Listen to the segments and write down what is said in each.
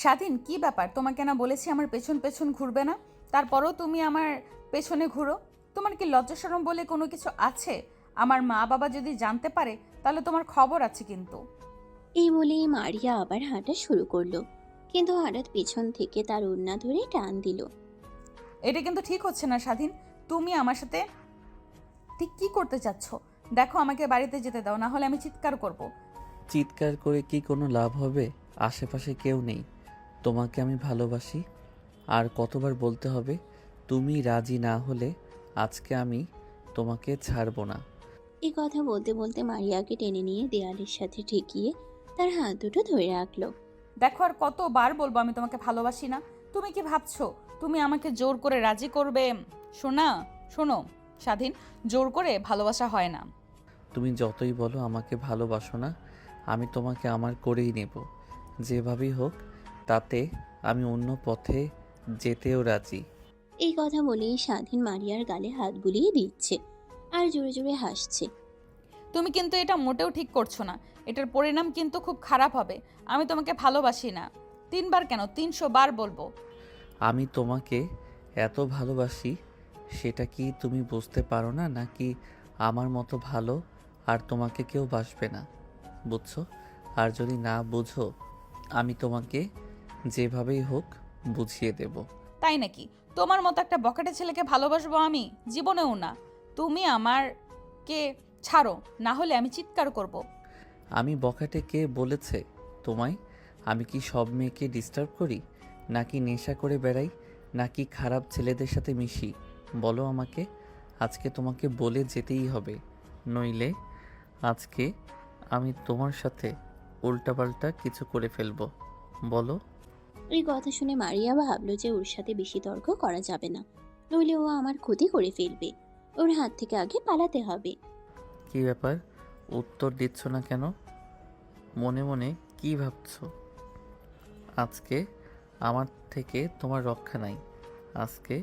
স্বাধীন, কি ব্যাপার? তোমাকে না বলেছি আমার পেছন পেছন ঘুরবে না, তারপরেও তুমি আমার পেছনে ঘুরো। তোমার কি লজ্জা শরম বলে কোনো কিছু আছে? আমার মা বাবা যদি জানতে পারে তাহলে তোমার খবর আছে কিন্তু। এই বলেই মারিয়া আবার হাঁটা শুরু করলো, কিন্তু হঠাৎ পিছন থেকে তার ওড়না ধরে টান দিল। এটা কিন্তু ঠিক হচ্ছে না স্বাধীন। তুমি আমার সাথে ঠিক কি করতে চাচ্ছ? দেখো, আমাকে বাড়িতে যেতে দাও, না হলে আমি চিৎকার করব। চিৎকার করে কি কোনো লাভ হবে? আশেপাশে কেউ নেই। তোমাকে আমি ভালোবাসি। আর কতবার বলতে হবে? তুমি রাজি না হলে আজকে আমি তোমাকে ছাড়বো না। এই কথা বলতে বলতে মারিয়াকে টেনে নিয়ে দেয়ালের সাথে ঠেকিয়ে তার হাত দুটো ধরে রাখলো। দেখো, আর কতবার বলবো আমি তোমাকে ভালোবাসি না? তুমি কি ভাবছো তুমি আমাকে জোর করে রাজি করবে? শোনা, শোনো স্বাধীন, জোর করে ভালোবাসা হয় না। তুমি যতই বলো আমাকে ভালোবাসো না, আমি তোমাকে আমার করেই নেব। যেভাবেই হোক, তাতে আমি অন্য পথে যেতেও রাজি। এই কথা বলেই স্বাধীন মারিয়ার গালে হাত বুলিয়ে দিচ্ছে আর জোরে জোরে হাসছে। তুমি কিন্তু এটা মোটেও ঠিক করছো না। এটার পরিণাম কিন্তু খুব খারাপ হবে। আমি তোমাকে ভালোবাসি না। 3 বার কেন, 300 বার বলবো। আমি তোমাকে এত ভালোবাসি, সেটা কি তুমি বুঝতে পারো না? নাকি আমার মতো ভালো আর তোমাকে কেউ বাসবে না? বুঝছো? আর যদি না বুঝো, আমি তোমাকে যেভাবেই হোক বুঝিয়ে দেব। তাই নাকি? তোমার মতো একটা বকেটে ছেলেকে ভালোবাসবো আমি? জীবনেও না। তুমি আমারকে ছাড়ো, না হলে আমি চিৎকার করব। আমি বখাটে কে বলেছে তোমায়? আমি কি সব মেয়েকে ডিস্টার্ব করি? নাকি নেশা করে বেড়াই? নাকি খারাপ ছেলেদের সাথে মিশি? বলো আমাকে। আজকে তোমাকে বলে যেতেই হবে, নইলে আজকে আমি তোমার সাথে উল্টাপাল্টা কিছু করে ফেলবো। বলো। এই কথা শুনে মারিয়া ভাবলো যে ওর সাথে বেশি তর্ক করা যাবে না, নইলে ও আমার ক্ষতি করে ফেলবে। ওর হাত থেকে আগে পালাতে হবে। কি ব্যাপার? উত্তর দিচ্ছ না কেন? মনে মনে কি ভাবছো? আজকে আমার থেকে তোমার রক্ষা নাই। আজকে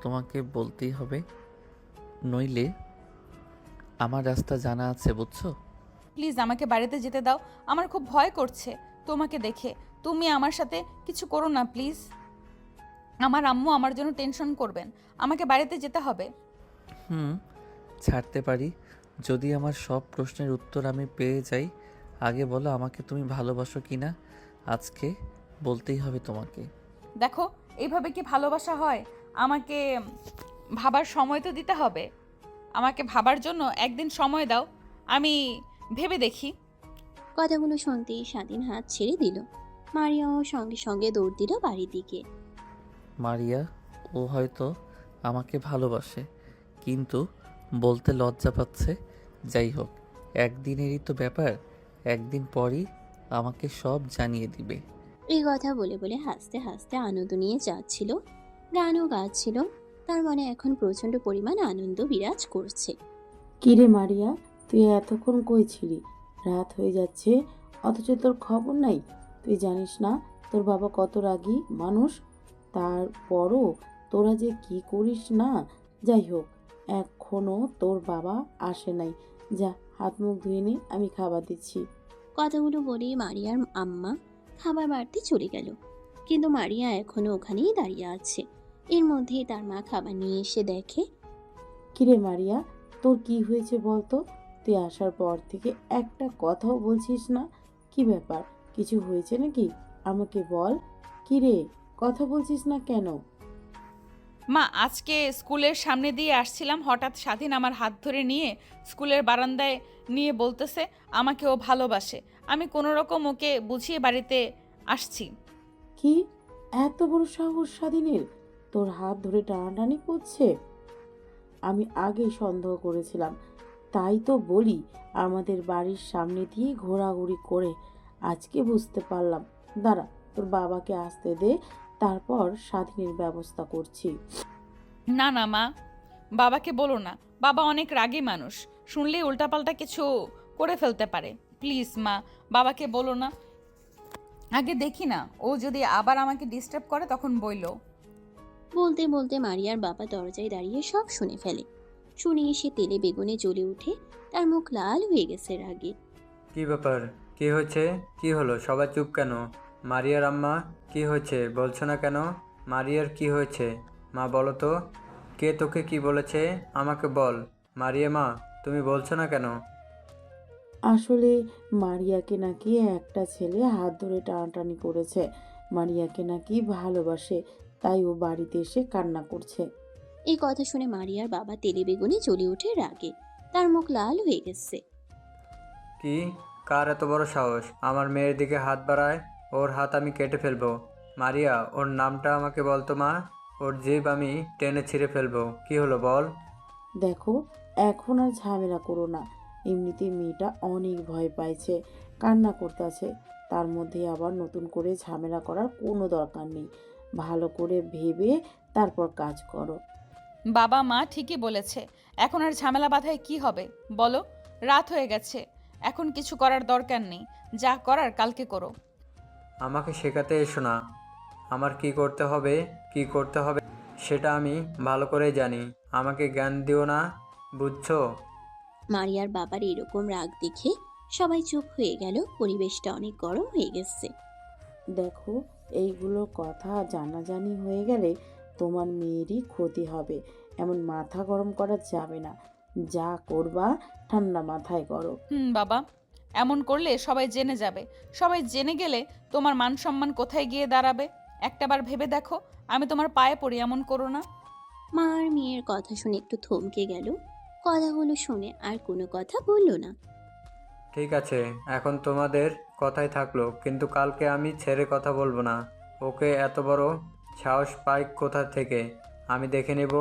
তোমাকে বলতেই হবে, নইলে আমার রাস্তা জানা আছে, বুঝছো? প্লিজ আমাকে বাড়িতে যেতে দাও। আমার খুব ভয় করছে তোমাকে দেখে। তুমি আমার সাথে কিছু করো না প্লিজ। আমার আম্মু আমার জন্য টেনশন করবেন। আমাকে বাড়িতে যেতে হবে। হুম, ছাড়তে পারি যদি আমার সব প্রশ্নের উত্তর আমি পেয়ে যাই। আগে বলো, আমাকে তুমি ভালোবাসো কি না? আজকে বলতেই হবে তোমাকে। দেখো, এইভাবে কি ভালোবাসা হয়? আমাকে ভাবার সময় তো দিতে হবে। আমাকে ভাবার জন্য একদিন সময় দাও, আমি ভেবে দেখি। কথাগুলো শুনতেই স্বাধীন হাত ছেড়ে দিল। মারিয়াও সঙ্গে সঙ্গে দৌড় দিল বাড়ির দিকে। মারিয়া, ও হয়তো আমাকে ভালোবাসে, কিন্তু বলতে লজ্জা পাচ্ছে। যাই হোক, একদিনেরই তো ব্যাপার। একদিন পরই আমাকে সব জানিয়ে দিবে। এই কথা বলে বলে হাসতে হাসতে আনন্দ নিয়ে যাচ্ছিল, গানও গাচ্ছিল। তার মনে এখন প্রচন্ড পরিমাণ আনন্দ বিরাজ করছে। কিরে মারিয়া, তুই এতক্ষণ কই ছিলি? রাত হয়ে যাচ্ছে, অথচ তোর খবর নাই। তুই জানিস না তোর বাবা কত রাগী মানুষ? তারপরও তোরা যে কি করিস না। যাই হোক, এখনো তোর বাবা আসে নাই। যা, হাত মুখ ধুয়ে নে, আমি খাবার দিচ্ছি। কথাগুলো বলেই মারিয়ার আম্মা খাবার বাড়তে চলে গেল, কিন্তু মারিয়া এখনো ওখানেই দাঁড়িয়ে আছে। এর মধ্যেই তার মা খাবার নিয়ে এসে দেখে। কিরে মারিয়া, তোর কি হয়েছে বলতো? তুই আসার পর থেকে একটা কথাও বলছিস না। কি ব্যাপার? কিছু হয়েছে নাকি? আমাকে বল। কিরে, কথা বলছিস না কেন? মা, আজকে স্কুলের সামনে দিয়ে আসছিলাম, হঠাৎ স্বাধীন আমার হাত ধরে নিয়ে স্কুলের বারান্দায় নিয়ে বলতেছে আমাকে ও ভালোবাসে। আমি কোনো রকম ওকে বুঝিয়ে বাড়িতে আসছি। কি এত বড় সাহস স্বাধীনের? তোর হাত ধরে টানাটানি করছে? আমি আগেই সন্দেহ করেছিলাম। তাই তো বলি, আমাদের বাড়ির সামনে দিয়ে ঘোরাঘুরি করে আজকে বুঝতে পারলাম। দাঁড়া, তোর বাবাকে আসতে দে, তারপর স্বাধীনের ব্যবস্থা করছি। না না মা, বাবাকে বলো না। বাবা অনেক রাগী মানুষ, শুনলেই উল্টাপাল্টা কিছু করে ফেলতে পারে। প্লিজ মা, বাবাকে বলো না। আগে দেখি না, ও যদি আবার আমাকে ডিস্টার্ব করে তখন বইলো। বলতে বলতে মারিয়ার বাবা দরজায় দাঁড়িয়ে সব শুনে ফেলে। শুনে এসে তেলে বেগুনে জ্বলে উঠে তার মুখ লাল হয়ে গেছে রাগে। কি ব্যাপার? কি হয়েছে? কি হলো? সবাই চুপ কেন? মারিয়ার আম্মা, কি হয়েছে বলছো না কেন? মারিয়ার কি হয়েছে মা, বলো তো। কে তোকে কি বলেছে আমাকে বল। মারিয়া মা, তুমি বলছো না কেন? আসলে মারিয়াকে নাকি একটা ছেলে হাত ধরে টানাটানি করেছে। মারিয়াকে নাকি ভালোবাসে, তাই ও বাড়িতে এসে কান্না করছে। এই কথা শুনে মারিয়ার বাবা তেলে বেগুনে জ্বলে ওঠে রাগে। তার মুখ লাল হয়ে গেছে। কি? কার এত বড় সাহস আমার মেয়ের দিকে হাত বাড়ায়? ওর হাত আমি কেটে ফেলবো। মারিয়া, ওর নামটা আমাকে বলতো মা। ওর জিভ আমি টেনে ছিঁড়ে ফেলবো। কি হলো বল। দেখো, এখন আর ঝামেলা করো না। এমনিতে মেয়েটা অনেক ভয় পাইছে, কান্না করতেছে। তার মধ্যে আবার নতুন করে ঝামেলা করার কোনো দরকার নেই। ভালো করে ভেবে তারপর কাজ করো। বাবা মা ঠিকই বলেছে, এখন আর ঝামেলা বাঁধায় কি হবে বলো? রাত হয়ে গেছে, এখন কিছু করার দরকার নেই। যা করার কালকে করো। আমাকে শেখাতে এসো না। আমার কি করতে হবে সেটা আমি ভালো করেই জানি। আমাকে জ্ঞান দিও না, বুঝছো? মারিয়ার বাবার এরকম রাগ দেখে সবাই চুপ হয়ে গেল। পরিবেশটা অনেক গরম হয়ে গেছে। দেখো, এইগুলো কথা জানাজানি হয়ে গেলে তোমার মেয়েরই ক্ষতি হবে। এমন মাথা গরম করা যাবে না। যা করবা ঠান্ডা মাথায় করো। বাবা, এমন করলে সবাই জেনে যাবে। সবাই জেনে গেলে তোমার মান সম্মান কোথায় গিয়ে দাঁড়াবে? একটাবার ভেবে দেখো। আমি তোমার পায়ে পড়ি, এমন করো না। মা আর মেয়ের কথা শুনে একটু থমকে গেল। কথাগুলো শুনে আর কোনো কথা বলল না। ঠিক আছে, এখন তোমাদের কথাই থাকলো, কিন্তু কালকে আমি ছেড়ে কথা বলবো না। ওকে এত বড় সাহস পাই কোথা থেকে আমি দেখে নেব।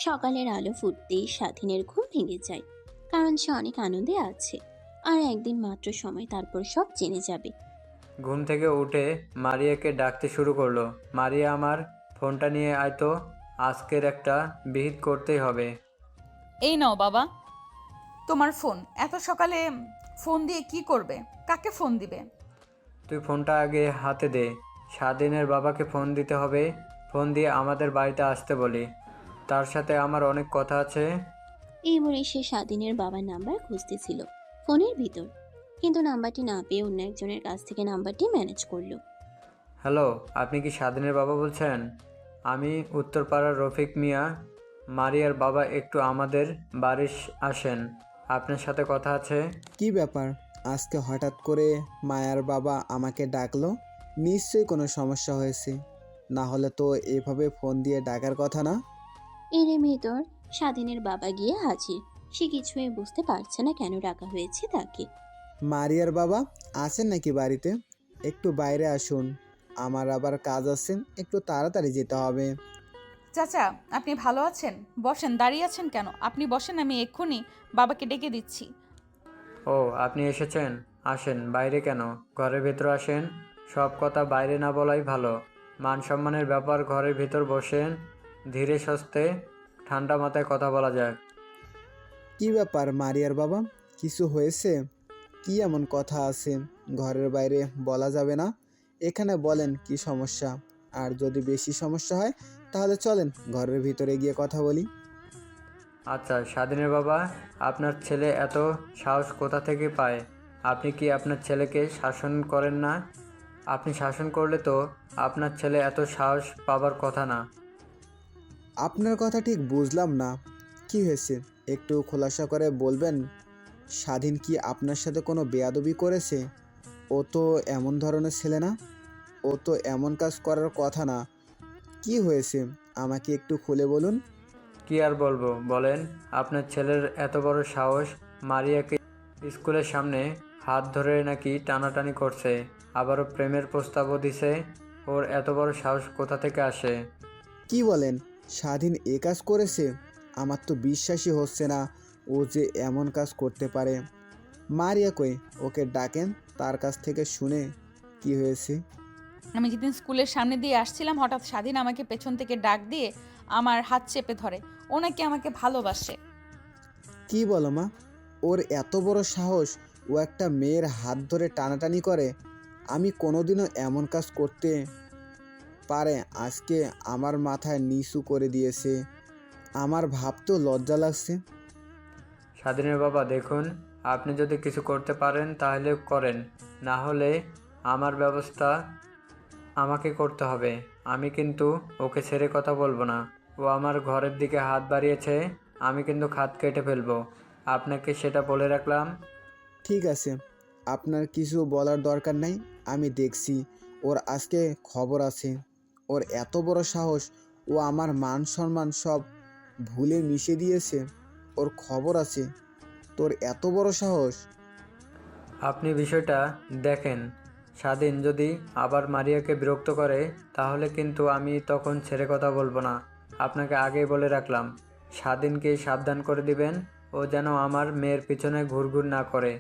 সকালের আলো ফুটতেই স্বাধীনের ঘুম ভেঙে যায়, কারণ সে অনেক আনন্দে আছে। আর একদিন মাত্র সময়, তারপর সব জেনে যাবে। ঘুম থেকে উঠে মারিয়াকে ডাকতে শুরু করলো। মারিয়া, আমার ফোনটা নিয়ে আয় তো, আজকের একটা বিহিত করতেই হবে। এই নাও বাবা, তোমার ফোন। এত সকালে ফোন দিয়ে কি করবে? কাকে ফোন দিবে? তুই ফোনটা আগে হাতে দে। স্বাধীনের বাবাকে ফোন দিতে হবে। ফোন দিয়ে আমাদের বাড়িতে আসতে বলি, তার সাথে আমার অনেক কথা আছে। এই বলে সে স্বাধীনের বাবার নাম্বার খুঁজতেছিল ফোনের ভিতর, কিন্তু নাম্বারটি না পেয়ে অন্য একজনের কাছ থেকে নাম্বারটি ম্যানেজ করলো। হ্যালো, আপনি কি স্বাধীনের বাবা বলছেন? আমি উত্তরপাড়ার রফিক মিয়া। মারিয়ার বাবা একটু আমাদের বাড়ি আসেন, আপনার সাথে কথা আছে। কি ব্যাপার, আজকে হঠাৎ করে মায়ার বাবা আমাকে ডাকলো? নিশ্চয়ই কোনো সমস্যা হয়েছে, না হলে তো এভাবে ফোন দিয়ে ডাকার কথা না। এর ভিতর স্বাধীনের বাবা গিয়ে হাজির। সে কিছুই বুঝতে পারছে না কেন ডাকা হয়েছে তাকে। মারিয়ার বাবা আছেন নাকি বাড়িতে? একটু বাইরে আসুন, আমার আবার কাজ আছে, একটু তাড়াতাড়ি যেতে হবে। চাচা, আপনি ভালো আছেন? বসেন, দাঁড়িয়ে আছেন কেন? আপনি বসেন, আমি এক্ষুনি বাবাকে ডেকে দিচ্ছি। ও, আপনি এসেছেন? আসেন। বাইরে কেন, ঘরের ভেতর আসেন। সব কথা বাইরে না বলাই ভালো। মান সম্মানের ব্যাপার, ঘরের ভেতর বসেন। ধীরে সুস্থে ঠান্ডা মাথায় কথা বলা যায়। কি ব্যাপার মারিয়ার বাবা, কিছু হয়েছে? কি এমন কথা আছে ঘরের বাইরে বলা যাবে না? এখানে বলেন কি সমস্যা। আর যদি বেশি সমস্যা হয় তাহলে চলেন ঘরের ভিতরে গিয়ে কথা বলি। আচ্ছা স্বাধীনের বাবা, আপনার ছেলে এত সাহস কোথা থেকে পায়? আপনি কি আপনার ছেলেকে শাসন করেন না? আপনি শাসন করলে তো আপনার ছেলে এত সাহস পাবার কথা না। আপনার কথা ঠিক বুঝলাম না, কি হয়েছে একটু খোলাসা করে বলবেন। স্বাধীন কি আপনার সাথে কোনো বেয়াদবি করেছে? ও তো এমন ধরনের ছেলে না, ও তো এমন কাজ করার কথা না। কি হয়েছে আমাকে একটু খুলে বলুন। কি আর বলবো বলেন। আপনার ছেলের এত বড় সাহস, মারিয়াকে স্কুলের সামনে হাত ধরে নাকি টানাটানি করছে, আবারও প্রেমের প্রস্তাবও দিছে। ওর এত বড় সাহস কোথা থেকে আসে? কি বলেন, স্বাধীন এ কাজ করেছে? আমার তো বিশ্বাসই হচ্ছে না ও যে এমন কাজ করতে পারে। মারিয়া কই, ওকে ডাকেন, তার কাছ থেকে শুনে কি হয়েছে। আমি যেদিন স্কুলের সামনে দিয়ে আসছিলাম, হঠাৎ স্বাধীন আমাকে পেছন থেকে ডাক দিয়ে আমার হাত চেপে ধরে। ও নাকি আমাকে ভালোবাসে। কি বলো মা, ওর এত বড় সাহস, ও একটা মেয়ের হাত ধরে টানাটানি করে? আমি কোনোদিনও এমন কাজ করতে পারে? আজকে আমার মাথায় নিচু করে দিয়েছে, আমার ভাবতেও লজ্জা লাগছে। স্বাধীনের বাবা দেখুন, আপনি যদি কিছু করতে পারেন তাহলে করেন, না হলে আমার ব্যবস্থা আমাকে করতে হবে। আমি কিন্তু ওকে ছেড়ে কথা বলবো না। ও আমার ঘরের দিকে হাত বাড়িয়েছে, আমি কিন্তু খাত কেটে ফেলবো। আপনাকে সেটা বলে রাখলাম। ঠিক আছে, আপনার কিছু বলার দরকার নাই। আমি দেখছি ওর আজকে খবর আছে। ওর এত বড় সাহস, ও আমার মান সম্মান সব ভুলে মিশে দিয়েছে। ওর খবর আছে। তোর এত বড় সাহস! আপনি বিষয়টা দেখেন। স্বাধীন যদি আবার মারিয়াকে বিরক্ত করে, তাহলে কিন্তু আমি তখন ছেড়ে কথা বলবো না। আপনাকে আগেই বলে রাখলাম। স্বাধীনকে সাবধান করে দিবেন, ও যেন আমার মেয়ের পিছনে ঘুরঘুর না করে।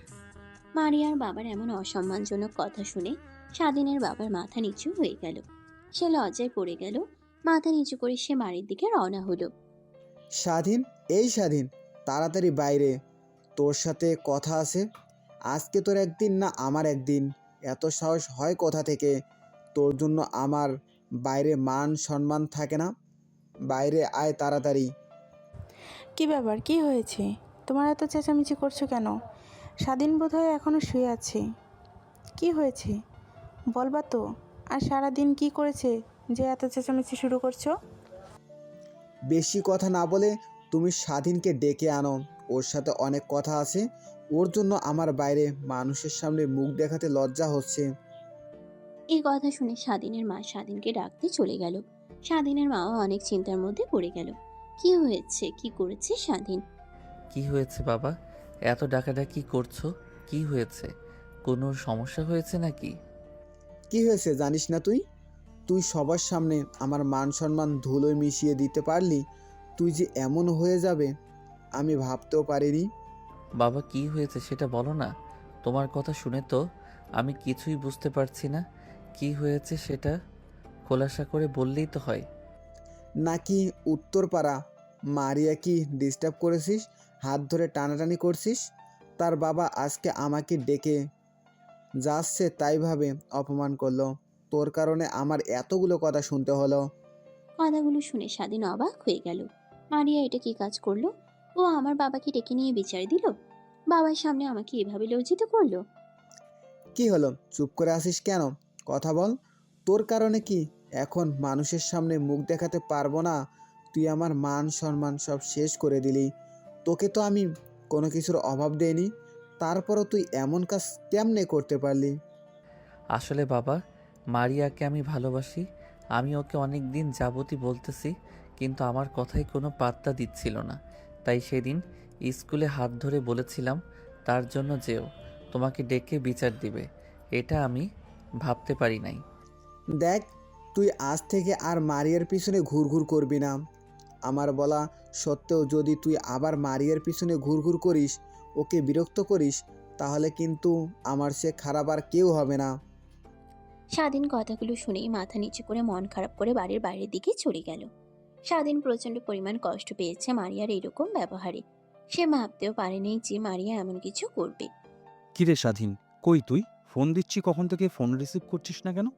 মারিয়ার বাবার এমন অসম্মানজনক কথা শুনে স্বাধীনের বাবার মাথা নিচু হয়ে গেল। সে লজ্জায় পড়ে গেল। মাথা নিচু করে সে বাড়ির দিকে রওনা হলো। স্বাধীন, এই স্বাধীন, তাড়াতাড়ি বাইরে, তোর সাথে কথা আছে। আজকে তোর একদিন না আমার একদিন। এত সাহস হয় কোথা থেকে? তোর জন্য আমার বাইরে মান সম্মান থাকে না। বাইরে আয় তাড়াতাড়ি। কি ব্যাপার, কি হয়েছে? তোমার এত চেঁচামেচি করছো কেন? স্বাধীন বোধহয় এখনো শুয়ে আছে। কি হয়েছে বলবা তো? আর সারা দিন কি করেছে যে এত চেঁচামেচি শুরু করছো? বেশি কথা না বলে তুমি স্বাধীনকে ডেকে আনো। ওর সাথে অনেক কথা আছে। ওর জন্য আমার বাইরে মানুষের সামনে মুখ দেখাতে লজ্জা হচ্ছে। এই কথা শুনে স্বাধীনের মা স্বাধীনকে ডাকতে চলে গেল। স্বাধীনের মাও অনেক চিন্তার মধ্যে পড়ে গেল। কি হয়েছে, কি করেছে স্বাধীন? কি হয়েছে বাবা? এত ডাকাডাকি করছো? কি হয়েছে? কোনো সমস্যা হয়েছে নাকি? কি হয়েছে জানিস না তুই? তুই সবার সামনে আমার মান সম্মান ধুলোয় মিশিয়ে দিতে পারলি? তুই যে এমন হয়ে যাবে আমি ভাবতেও পারিনি। বাবা কি হয়েছে সেটা বলো না। তোমার কথা শুনে তো আমি কিছুই বুঝতে পারছি না। কি হয়েছে সেটা খোলাসা করে বললেই তো হয়। নাকি উত্তরপাড়া মারিয়া কি ডিস্টার্ব করেছিস? হাত ধরে টানাটানি করছিস? তার বাবা আজকে আমাকে ডেকে যাচ্ছে তাই ভাবে অপমান করলো। তোর কারণে আমার এতগুলো কথা শুনতে হলো। কথাগুলো শুনে স্বাধীন অবাক হয়ে গেল। মারিয়া এটা কি কাজ করলো? ও আমার বাবাকে ডেকে নিয়ে বিচার দিল? বাবার সামনে আমাকে এভাবে লজ্জিত করলো? কি হলো, চুপ করে আসিস কেন? কথা বল। তোর কারণে কি এখন মানুষের সামনে মুখ দেখাতে পারবো না? তুই আমার মান সম্মান সব শেষ করে দিলি। তোকে তো আমি কোনো কিছুর অভাব দেইনি, তারপরও তুই এমন কাজ কেমনে করতে পারলি? আসলে বাবা, মারিয়াকে আমি ভালোবাসি। আমি ওকে অনেক দিন যাবতই বলতেছি, কিন্তু আমার কথায় কোনো পাত্তা দিচ্ছিল না। তাই সেদিন স্কুলে হাত ধরে বলেছিলাম তার জন্য যেও, তোমাকে ডেকে বিচার দিবে। এটা আমি ভাবতে পারি নাই। দেখ, তুই আজ থেকে আর মারিয়ার পিছনে ঘুরঘুর করবি না। আমার বলা সত্ত্বেও যদি তুই আবার মারিয়ার পিছনে ঘুরঘুর করিস, ওকে বিরক্ত করিস, তাহলে কিন্তু আমার সে খারাপ আর কেউ হবে না। স্বাধীন কথাগুলো শুনেই মাথা নিচু করে মন খারাপ করে বাড়ির বাইরের দিকে চলে গেল। স্বাধীন প্রচন্ড পরিমাণ কষ্ট পেয়েছে মারিয়ার এরকম ব্যবহারে। সে ভাবতেও পারেনি যে মারিয়া এমন কিছু করবে। কিরে স্বাধীন, কই তুই? ফোন দিচ্ছি কখন থেকে, ফোন রিসিভ করছিস না কেন?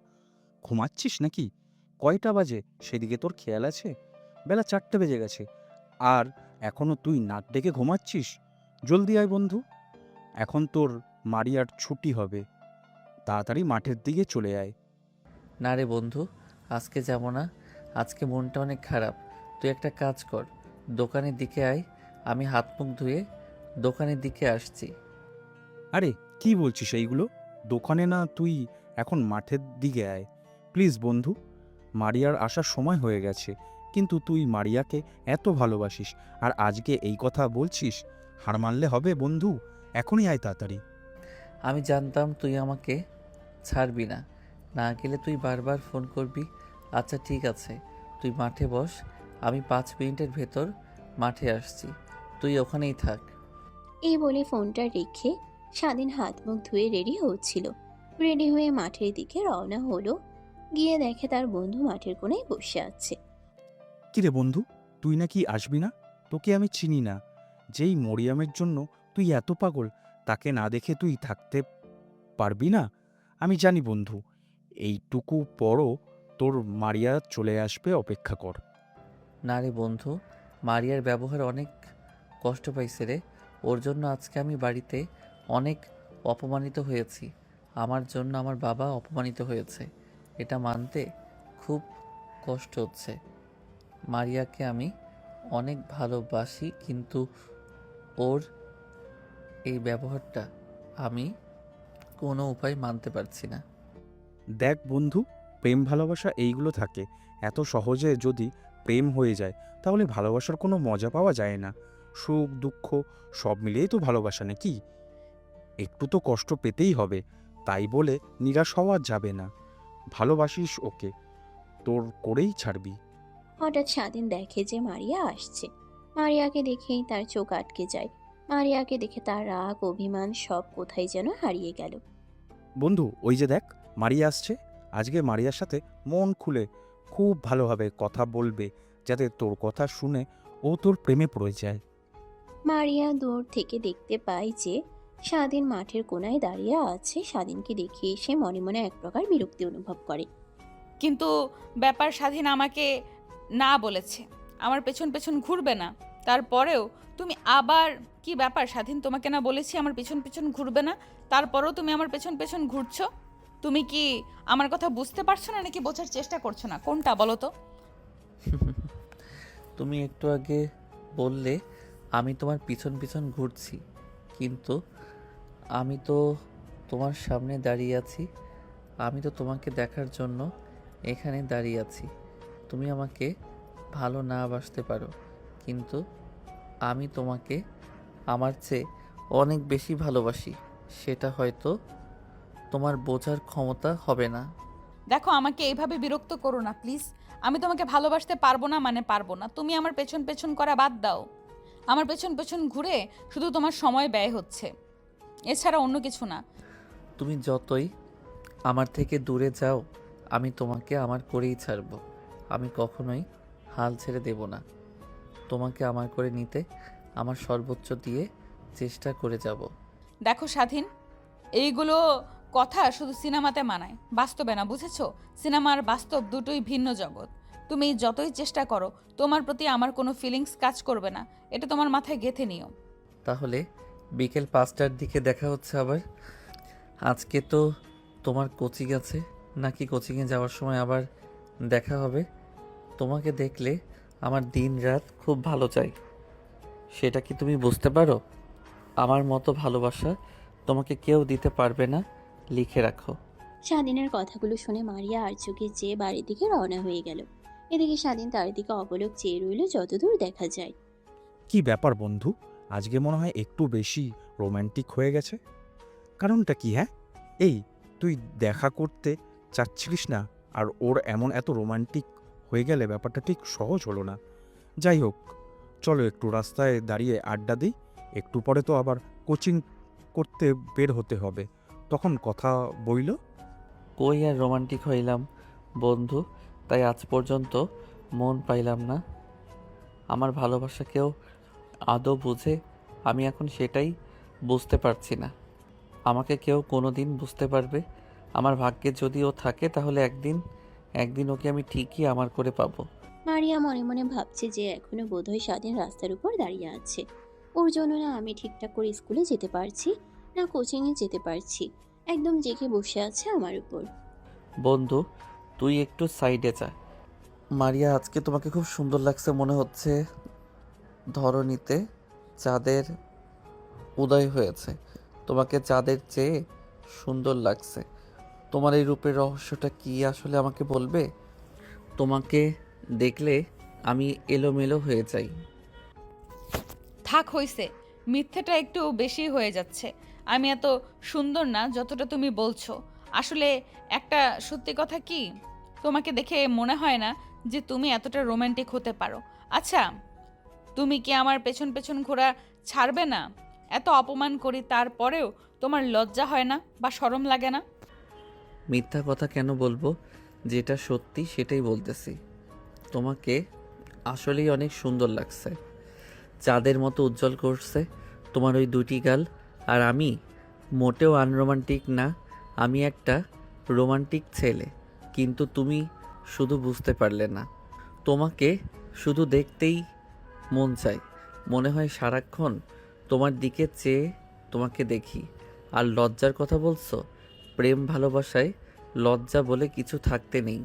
ঘুমাচ্ছিস নাকি? কয়টা বাজে সেদিকে তোর খেয়াল আছে? বেলা 4টে বেজে গেছে, আর এখনো তুই নাক ডেকে ঘুমাচ্ছিস? জলদি আয় বন্ধু, এখন তোর মারিয়ার ছুটি হবে। তাড়াতাড়ি মাঠের দিকে চলে আয়। না রে বন্ধু, আজকে যাব না। আজকে মনটা অনেক খারাপ। তুই একটা কাজ কর, দোকানের দিকে আয়। আমি হাত মুখ ধুয়ে দোকানের দিকে আসছি। আরে কি বলছিস এইগুলো? দোকানে না, তুই এখন মাঠের দিকে আয় প্লিজ বন্ধু। মারিয়ার আসার সময় হয়ে গেছে, কিন্তু তুই মারিয়াকে এত ভালোবাসিস, আর আজকে এই কথা বলছিস? হার মানলে হবে বন্ধু, এখনই আয় তাড়াতাড়ি। আমি জানতাম তুই আমাকে ছাড়বি না। না গেলে তুই বারবার ফোন করবি। আচ্ছা ঠিক আছে, তুই মাঠে বস। আমি 5 মিনিটের ভেতর মাঠে আসছি, তুই ওখানেই থাক। এই বলে ফোনটা রেখে স্বাধীন হাত মুখ ধুয়ে রেডি হচ্ছিল। রেডি হয়ে মাঠের দিকে রওনা হলো। গিয়ে দেখে তার বন্ধু মাঠের কোণায় বসে আছে। কিরে বন্ধু, তুই নাকি আসবি না? তোকে আমি চিনি না। যেই মরিয়মের জন্য তুই এত পাগল, তাকে না দেখে তুই থাকতে পারবি না? আমি জানি বন্ধু, এইটুকু পরও তোর মারিয়া চলে আসবে, অপেক্ষা কর। না রে বন্ধু, মারিয়ার ব্যবহার অনেক কষ্ট পাইছে রে। ওর জন্য আজকে আমি বাড়িতে অনেক অপমানিত হয়েছি। আমার জন্য আমার বাবা অপমানিত হয়েছে, এটা মানতে খুব কষ্ট হচ্ছে। মারিয়াকে আমি অনেক ভালোবাসি, কিন্তু ওর এই ব্যবহারটা আমি কোনো উপায় মানতে পারছি না। দেখ বন্ধু, প্রেম ভালোবাসা এইগুলো থাকে। এত সহজে যদি প্রেম হয়ে যায় তাহলে ভালোবাসার কোনো মজা পাওয়া যায় না। সুখ দুঃখ সব মিলিয়েই তো ভালোবাসা, নাকি? একটু তো কষ্ট পেতেই হবে, তাই বলে নিরাশ হওয়া যাবে না। ভালোবাসিস ওকে, তোর করেই ছাড়বি। হঠাৎ স্বাধীন দেখে যে মারিয়া আসছে। মারিয়াকে দেখেই তার চোখ আটকে যায়। মারিয়াকে দেখে তার রাগ অভিমান সব কোথায় যেন হারিয়ে গেল। বন্ধু, ওই যে দেখ, মারিয়া আসছে। আজকে মারিয়ার সাথে মন খুলে খুব ভালোভাবে কথা বলবে, যাতে তোর কথা শুনে ও তোর প্রেমে পড়ে যায়। মারিয়া দূর থেকে দেখতে পায় যে স্বাধীন মাঠের কোনায় দাঁড়িয়ে আছে। স্বাধীনকে দেখে সে মনে মনে এক প্রকার বিরক্তি অনুভব করে। কিন্তু ব্যাপার স্বাধীন আমাকে না বলেছে আমার পেছন পেছন ঘুরবে না, তারপরেও তুমি আবার কি ব্যাপার স্বাধীন, তোমাকে না বলেছি আমার পেছন পেছন ঘুরবে না, তারপরেও তুমি আমার পেছন পেছন ঘুরছো। তুমি কি আমার কথা বুঝতে পারছো না নাকি বোঝার চেষ্টা করছো না, কোনটা বলো তো? তুমি একটু আগে বললে আমি তোমার পিছন পিছন ঘুরছি, কিন্তু আমি তো তোমার সামনে দাঁড়িয়ে আছি। আমি তো তোমাকে দেখার জন্য এখানে দাঁড়িয়ে আছি। তুমি আমাকে ভালো না বাসতে পারো, কিন্তু আমি তোমাকে আমার চেয়ে অনেক বেশি ভালোবাসি। সেটা হয়তো তোমার বোঝার ক্ষমতা হবে না। দেখো আমাকে এইভাবে বিরক্ত করো না প্লিজ। আমি তোমাকে ভালোবাসতে পারবো না মানে পারবো না, তুমি আমার পেছন পেছন করা বাদ দাও। আমার পেছন পেছন ঘুরে শুধু তোমার সময় ব্যয় হচ্ছে, এছাড়া অন্য কিছু না। তুমি যতই আমার থেকে দূরে যাও, আমি তোমাকে আমার করেই ছাড়বো। আমি কখনোই হাল ছেড়ে দেব না। তোমাকে আমার করে নিতে আমার সর্বোচ্চ দিয়ে চেষ্টা করে যাব। দেখো স্বাধীন, এইগুলো কথা শুধু সিনেমাতে মানায়, বাস্তবে না, বুঝেছো? সিনেমা আর বাস্তব দুটোই ভিন্ন জগৎ। তুমি যতই চেষ্টা করো তোমার প্রতি আমার কোনো ফিলিংস কাজ করবে না, এটা তোমার মাথায় গেঁথে নিও। তাহলে বিকেল 5টার দিকে দেখা হচ্ছে আবার। আজকে তো তোমার কোচিং আছে, নাকি কোচিংয়ে যাওয়ার সময় আবার দেখা হবে? তোমাকে দেখলে আমার দিন রাত খুব ভালো যায়, সেটা কি তুমি বুঝতে পারো? আমার মতো ভালোবাসা তোমাকে কেউ দিতে পারবে না, লিখে রাখো। স্বাধীনের কথাগুলো শুনে মারিয়া আর চোখে চেয়ে বাড়ির দিকে রওনা হয়ে গেল। এদিকে স্বাধীন তার দিকে অপলক চেয়ে রইল যতদূর দেখা যায়। কি ব্যাপার বন্ধু, আজকে মনে হয় একটু বেশি রোম্যান্টিক হয়ে গেছে। কারণটা কি? হ্যাঁ, এই তুই দেখা করতে চাচ্ছিলিস না, আর ওর এত রোমান্টিক হয়ে গেলে ব্যাপারটা ঠিক সহজ হলো না। যাই হোক, চলো একটু রাস্তায় দাঁড়িয়ে আড্ডা দিই। একটু পরে তো আবার কোচিং করতে বের হতে হবে, তখন কথা বইল। কই আর রোমান্টিক হইলাম বন্ধু, তাই আজ পর্যন্ত মন পাইলাম না। আমার ভালোবাসা কেউ আদৌ বুঝে? আমি এখন সেটাই বুঝতে পারছি না। আমাকে কেউ কোনো দিন বুঝতে পারবে? আমার ভাগ্যে যদি ও থাকে তাহলে একদিন একদিন ওকে আমি ঠিকই আমার করে পাবো। মারিয়া মনে মনে ভাবছে যে এখনো বোধহয় স্বাধীন রাস্তার উপর দাঁড়িয়ে আছে। ওর জন্য না আমি ঠিকঠাক করে স্কুলে যেতে পারছি, না কোচিংয়ে যেতে পারছি। একদম জেগে বসে আছে আমার উপর। বন্ধু, তুই একটু সাইডে যা। মারিয়া, আজকে তোমাকে খুব সুন্দর লাগছে মনে হচ্ছে। ধরণীতে চাঁদের উদয় হয়েছে, তোমাকে চাঁদের চেয়ে সুন্দর লাগছে। তোমার এই রূপের রহস্যটা কি আসলে আমাকে বলবে? তোমাকে দেখলে আমি এলোমেলো হয়ে যাই। থাক হইছে, মিথ্যেটা একটু বেশি হয়ে যাচ্ছে। আমি এত সুন্দর না যতটা তুমি বলছো। আসলে একটা সত্যি কথা কি, তোমাকে দেখে মনে হয় না যে তুমি এতটা রোমান্টিক হতে পারো। আচ্ছা, তুমি কি আমার পেছন পেছন ঘোরা ছাড়বে না? এত অপমান করি তারপরেও তোমার লজ্জা হয় না বা শরম লাগে না? মিথ্যা কথা কেন বলবো? যেটা সত্যি সেটাই বলতেছি। তোমাকে আসলেই অনেক সুন্দর লাগছে, চাঁদের মতো উজ্জ্বল করছে তোমার ওই দুটি গাল। আর আমি মোটেও আনরোমান্টিক না, আমি একটা রোমান্টিক ছেলে, কিন্তু তুমি শুধু বুঝতে পারলে না। তোমাকে শুধু দেখতেই মন চায়, মনে হয় সারাক্ষণ তোমার দিকে চেয়ে তোমাকে দেখি। আর লজ্জার কথা বলছো, প্রেম ভালোবাসায় লজ্জা বলে কিছু থাকতে নেই।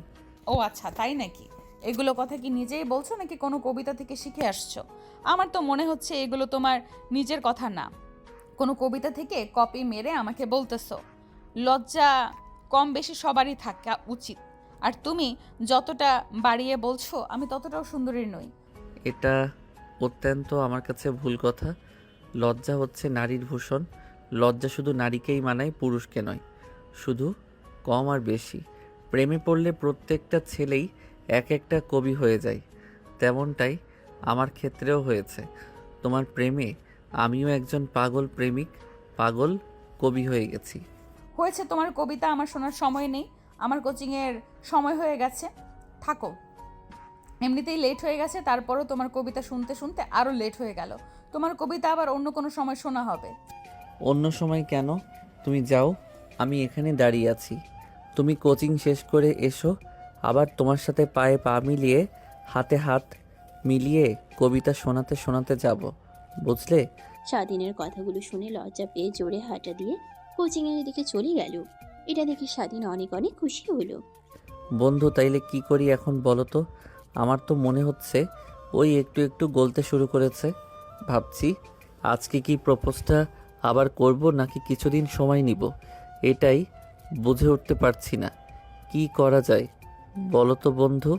ও আচ্ছা, তাই নাকি? এগুলো কথা কি নিজেই বলছো নাকি কোনো কবিতা থেকে শিখে আসছো? আমার তো মনে হচ্ছে এগুলো তোমার নিজের কথা না, কোনো কবিতা থেকে কপি মেরে আমাকে বলতেছো। লজ্জা কম বেশি সবারই থাকা উচিত। আর তুমি যতটা বাড়িয়ে বলছো আমি ততটাও সুন্দরী নই। এটা অত্যন্ত আমার কাছে ভুল কথা। লজ্জা হচ্ছে নারীর ভূষণ। লজ্জা শুধু নারীকেই মানায়, পুরুষকে নয়। শুধু কম আর বেশি। প্রেমে পড়লে প্রত্যেকটা ছেলেই এক একটা কবি হয়ে যায়, তেমনটাই আমার ক্ষেত্রেও হয়েছে। তোমার প্রেমে আমিও একজন পাগল প্রেমিক, পাগল কবি হয়ে গেছি। হয়েছে, তোমার কবিতা আমার শোনার সময় নেই। আমার কোচিংয়ের সময় হয়ে গেছে, থাকো। এমনিতেই লেট হয়ে গেছে, তারপরও তোমার কবিতা শুনতে শুনতে আরও লেট হয়ে গেল। তোমার কবিতা আবার অন্য কোনো সময় শোনা হবে। অন্য সময় কেন? তুমি যাও, আমি এখানে দাঁড়িয়ে আছি। তুমি কোচিং শেষ করে এসো, আবার তোমার সাথে পায়ে পা মিলিয়ে হাতে হাত মিলিয়ে কবিতা শোনাতে শোনাতে যাব, বুঝলে? স্বাধীনের কথাগুলো শুনে লজ্জা পেয়ে জোরে হাঁটা দিয়ে কোচিংয়ের দিকে চলে গেল। এটা দেখে স্বাধীন অনেক অনেক খুশি হলো। বন্ধু, তাইলে কি করি এখন বলো তো? আমার তো মনে হচ্ছে ওই একটু একটু গলতে শুরু করেছে। ভাবছি আজকে কি প্রপোজটা আবার করব নাকি কিছুদিন সময় নিব, এটাই বুঝে উঠতে পারছি না। কি করা যায় বলো তো বন্ধু?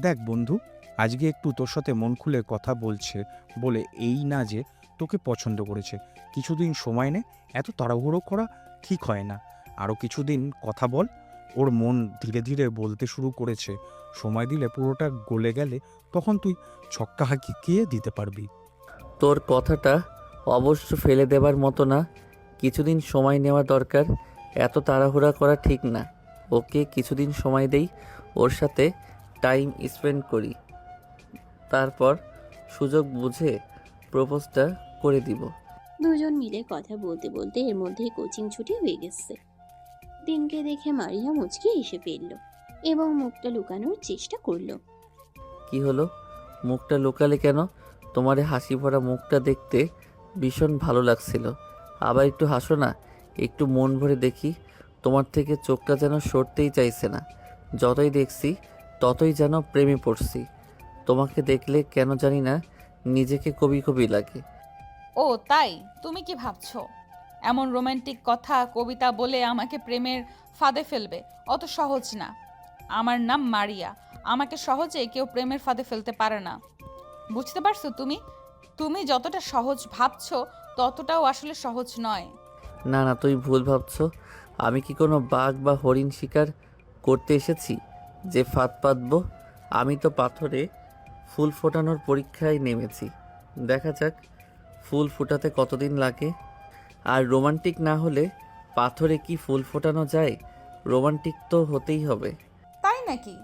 দেখ বন্ধু, আজকে একটু তোর সাথে মন খুলে কথা বলছে বলে এই না যে তোকে পছন্দ করেছে। কিছুদিন সময় নে, এত তাড়াহুড়ো করা ঠিক হয় না। আরও কিছুদিন কথা বল। ওর মন ধীরে ধীরে বলতে শুরু করেছে। সময় দিলে পুরোটা গলে গেলে তখন তুই ছক্কা হাঁকিয়ে দিতে পারবি। তোর কথাটা অবশ্য ফেলে দেবার মতো না। কিছুদিন সময় নেওয়া দরকার, এত তাড়াহুড়া করা ঠিক না। ওকে কিছুদিন সময় দেই, ওর সাথে টাইম স্পেন্ড করি, তারপর সুযোগ বুঝে প্রপোজটা করে দিব। দুজন মিলে কথা বলতে বলতে এর মধ্যেই কোচিং ছুটি হয়ে গেছে। দিনকে দেখে মারিয়া মুচকি এসে ফেলল এবং মুখটা লুকানোর চেষ্টা করলো। কি হলো, মুখটা লুকালে কেন? তোমার এই হাসি ভরা মুখটা দেখতে ভীষণ ভালো লাগছিল। আবার একটু হাসো না, একটু মন ভরে দেখি। তোমার থেকে চোখটা যেন সরতেই চাইছে না। যতই দেখছি ততই যেন প্রেমে পড়ছি। তোমাকে দেখলে কেন জানি না নিজেকে কবি কবি লাগে। ও তাই? তুমি কি ভাবছো এমন রোমান্টিক কথা কবিতা বলে আমাকে প্রেমের ফাঁদে ফেলবে? অত সহজ না। আমার নাম মারিয়া, আমাকে সহজে কেউ প্রেমের ফাঁদে ফেলতে পারে না। বুঝতে পারছো তুমি? তুমি যতটা সহজ ভাবছো ততটাও আসলে সহজ নয়। না না, তুই ভুল ভাবছো। আমি কি কোনো বাঘ বা হরিণ শিকার করতে এসেছি যে ফাঁদ পাতবো? আমি তো পাথরে ফুল ফোটানোর পরীক্ষায় নেমেছি। দেখা যাক ফুল ফোটাতে কতদিন লাগে। আর রোমান্টিক না হলে পাথরে কি ফুল ফোটানো যায়? রোমান্টিক তো হতেই হবে। তাই নাকি?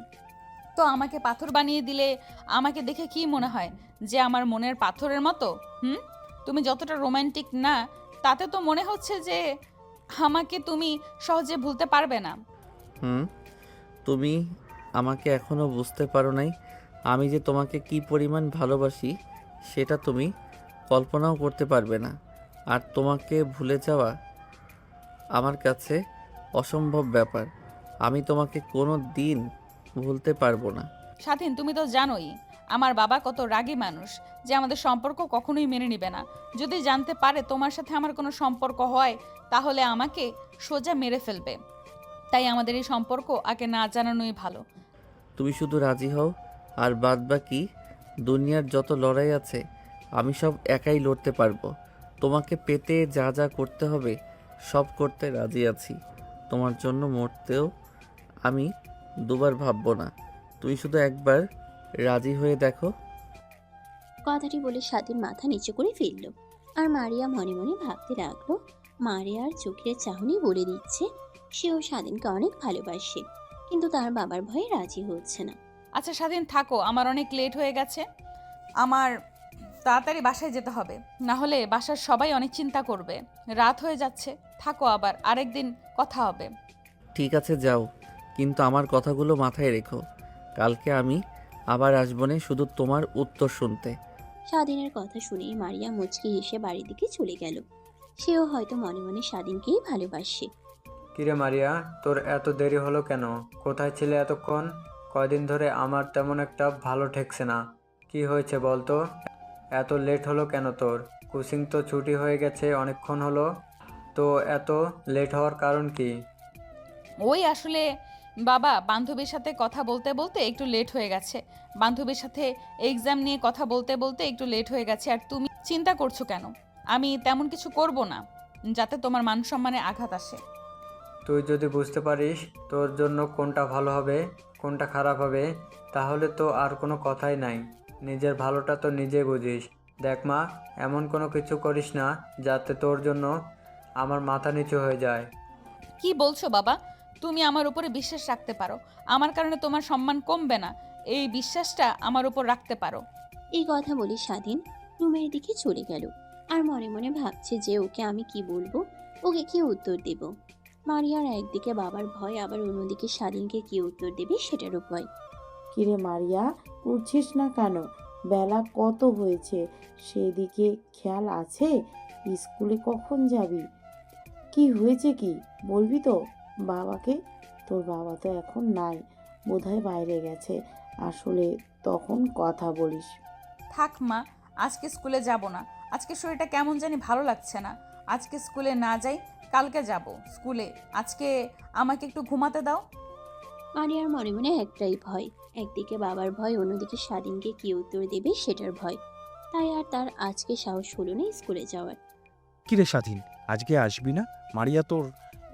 তো আমাকে পাথর বানিয়ে দিলে আমাকে দেখে কি মনে হয়, যে আমার মনের পাথরের মতো? তুমি যতটা রোমান্টিক না, তাতে তো মনে হচ্ছে যে আমাকে তুমি সহজে ভুলতে পারবে না। হুম, তুমি আমাকে এখনও বুঝতে পারো নাই। আমি যে তোমাকে কি পরিমাণ ভালোবাসি সেটা তুমি কল্পনাও করতে পারবে না। আর তোমাকে ভুলে যাওয়া আমার কাছে অসম্ভব ব্যাপার। আমি তোমাকে কোনো দিন ভুলতে পারবো না। স্বাধীন, তুমি তো জানোই আমার বাবা কত রাগী মানুষ, যে আমাদের সম্পর্ক কখনোই মেনে নেবে না। যদি জানতে পারে তোমার সাথে আমার কোনো সম্পর্ক হয় তাহলে আমাকে সোজা মেরে ফেলবে। তাই আমাদের এই সম্পর্ক আগে না জানানোই ভালো। তুমি শুধু রাজি হও, আর বাদ বাকি দুনিয়ার যত লড়াই আছে আমি সব একাই লড়তে পারবো। তোমাকে পেতে যা যা করতে হবে সব করতে রাজি আছি। তোমার জন্য মরতেও আমি দুবার ভাববো না। তুমি শুধু একবার রাজি হয়ে দেখো। কথাটি বলে স্বাধীন মাথা নিচু করে ফেলল। আর মারিয়া মনে মনে ভাবতে লাগলো, মারিয়ার চোখের চাহনি বলে দিচ্ছে সেও স্বাধীনকে অনেক ভালোবাসে, কিন্তু তার বাবার ভয়ে রাজি হচ্ছে না। আচ্ছা স্বাধীন, থাকো, আমার অনেক লেট হয়ে গেছে। আমার তাড়াতাড়ি বাসায় যেতে হবে, না হলে বাসার সবাই অনেক চিন্তা করবে। রাত হয়ে যাচ্ছে, থাকো, আবার আরেকদিন কথা হবে। ঠিক আছে যাও, কিন্তু আমার কথাগুলো মাথায় রেখো। কালকে আমি আবার আসবনে শুধু তোমার উত্তর শুনতে। স্বাধীনের কথা শুনেই মারিয়া মুচকি হেসে বাড়ির দিকে চলে গেল। সেও হয়তো মনে মনে স্বাধীনকেই ভালোবাসে। কিরে মারিয়া, তোর এত দেরি হলো কেন? কোথায় ছিলে এতক্ষণ? কয়দিন ধরে আমার তেমন একটা ভালো ঠেকছে না। কি হয়েছে বল তো? এত লেট হলো কেন তোর? কোচিং তো ছুটি হয়ে গেছে অনেকক্ষণ হলো। তো এত লেট হওয়ার কারণ কি? ওই আসলে বাবা, বান্ধবীর সাথে কথা বলতে বলতে একটু লেট হয়ে গেছে। বান্ধবীর সাথে এক্সাম নিয়ে কথা বলতে বলতে একটু লেট হয়ে গেছে। আর তুমি চিন্তা করছো কেন? আমি তেমন কিছু করব না যাতে তোমার মান সম্মানে আঘাত আসে। তুই যদি বুঝতে পারিস তোর জন্য কোনটা ভালো হবে কোনটা খারাপ হবে, তাহলে তো আর কোনো কথাই নাই। নিজের ভালোটা তো নিজে বুঝিস। দেখ মা, এমন কোনো কিছু করিস না যাতে তোর জন্য আমার মাথা নিচু হয়ে যায়। কি বলছো বাবা? তুমি আমার উপরে বিশ্বাস রাখতে পারো। আমার কারণে তোমার সম্মান কমবে না, এই বিশ্বাসটা আমার উপর রাখতে পারো। এই কথা বলে স্বাধীন রুমের দিকে চলে গেল। আর মনে মনে ভাবছে যে ওকে আমি কি বলবো, ওকে কি উত্তর দেব। মারিয়ার একদিকে বাবার ভয়, আবার অন্যদিকে স্বাধীনকে কি উত্তর দেবে সেটারও ভয়। কিরে মারিয়া, উঠছিস না কেন? বেলা কত হয়েছে, সেদিকে খেয়াল আছে? স্কুলে কখন যাবি? কি হয়েছে, কি বলবি তো বাবাকে? তোর বাবা তো এখন নাই, বোধহয় বাইরে গেছে। আসলে তখন কথা বলিস। থাক মা, আজকে স্কুলে যাব না। আজকে শরীরটা কেমন জানি ভালো লাগছে না। আজকে স্কুলে না যাই, কালকে যাব স্কুলে। আজকে আমাকে একটু ঘুমাতে দাও। মারিয়ার মনে মনে একটাই ভয়, একদিকে বাবার ভয়, অন্যদিকে স্বাধীনকে কি উত্তর দেবে সেটার ভয়। তাই আর তার আজকে সাহস হলো না স্কুলে যাওয়ার। কিরে স্বাধীন, আজকে আসবি না? মারিয়া তোর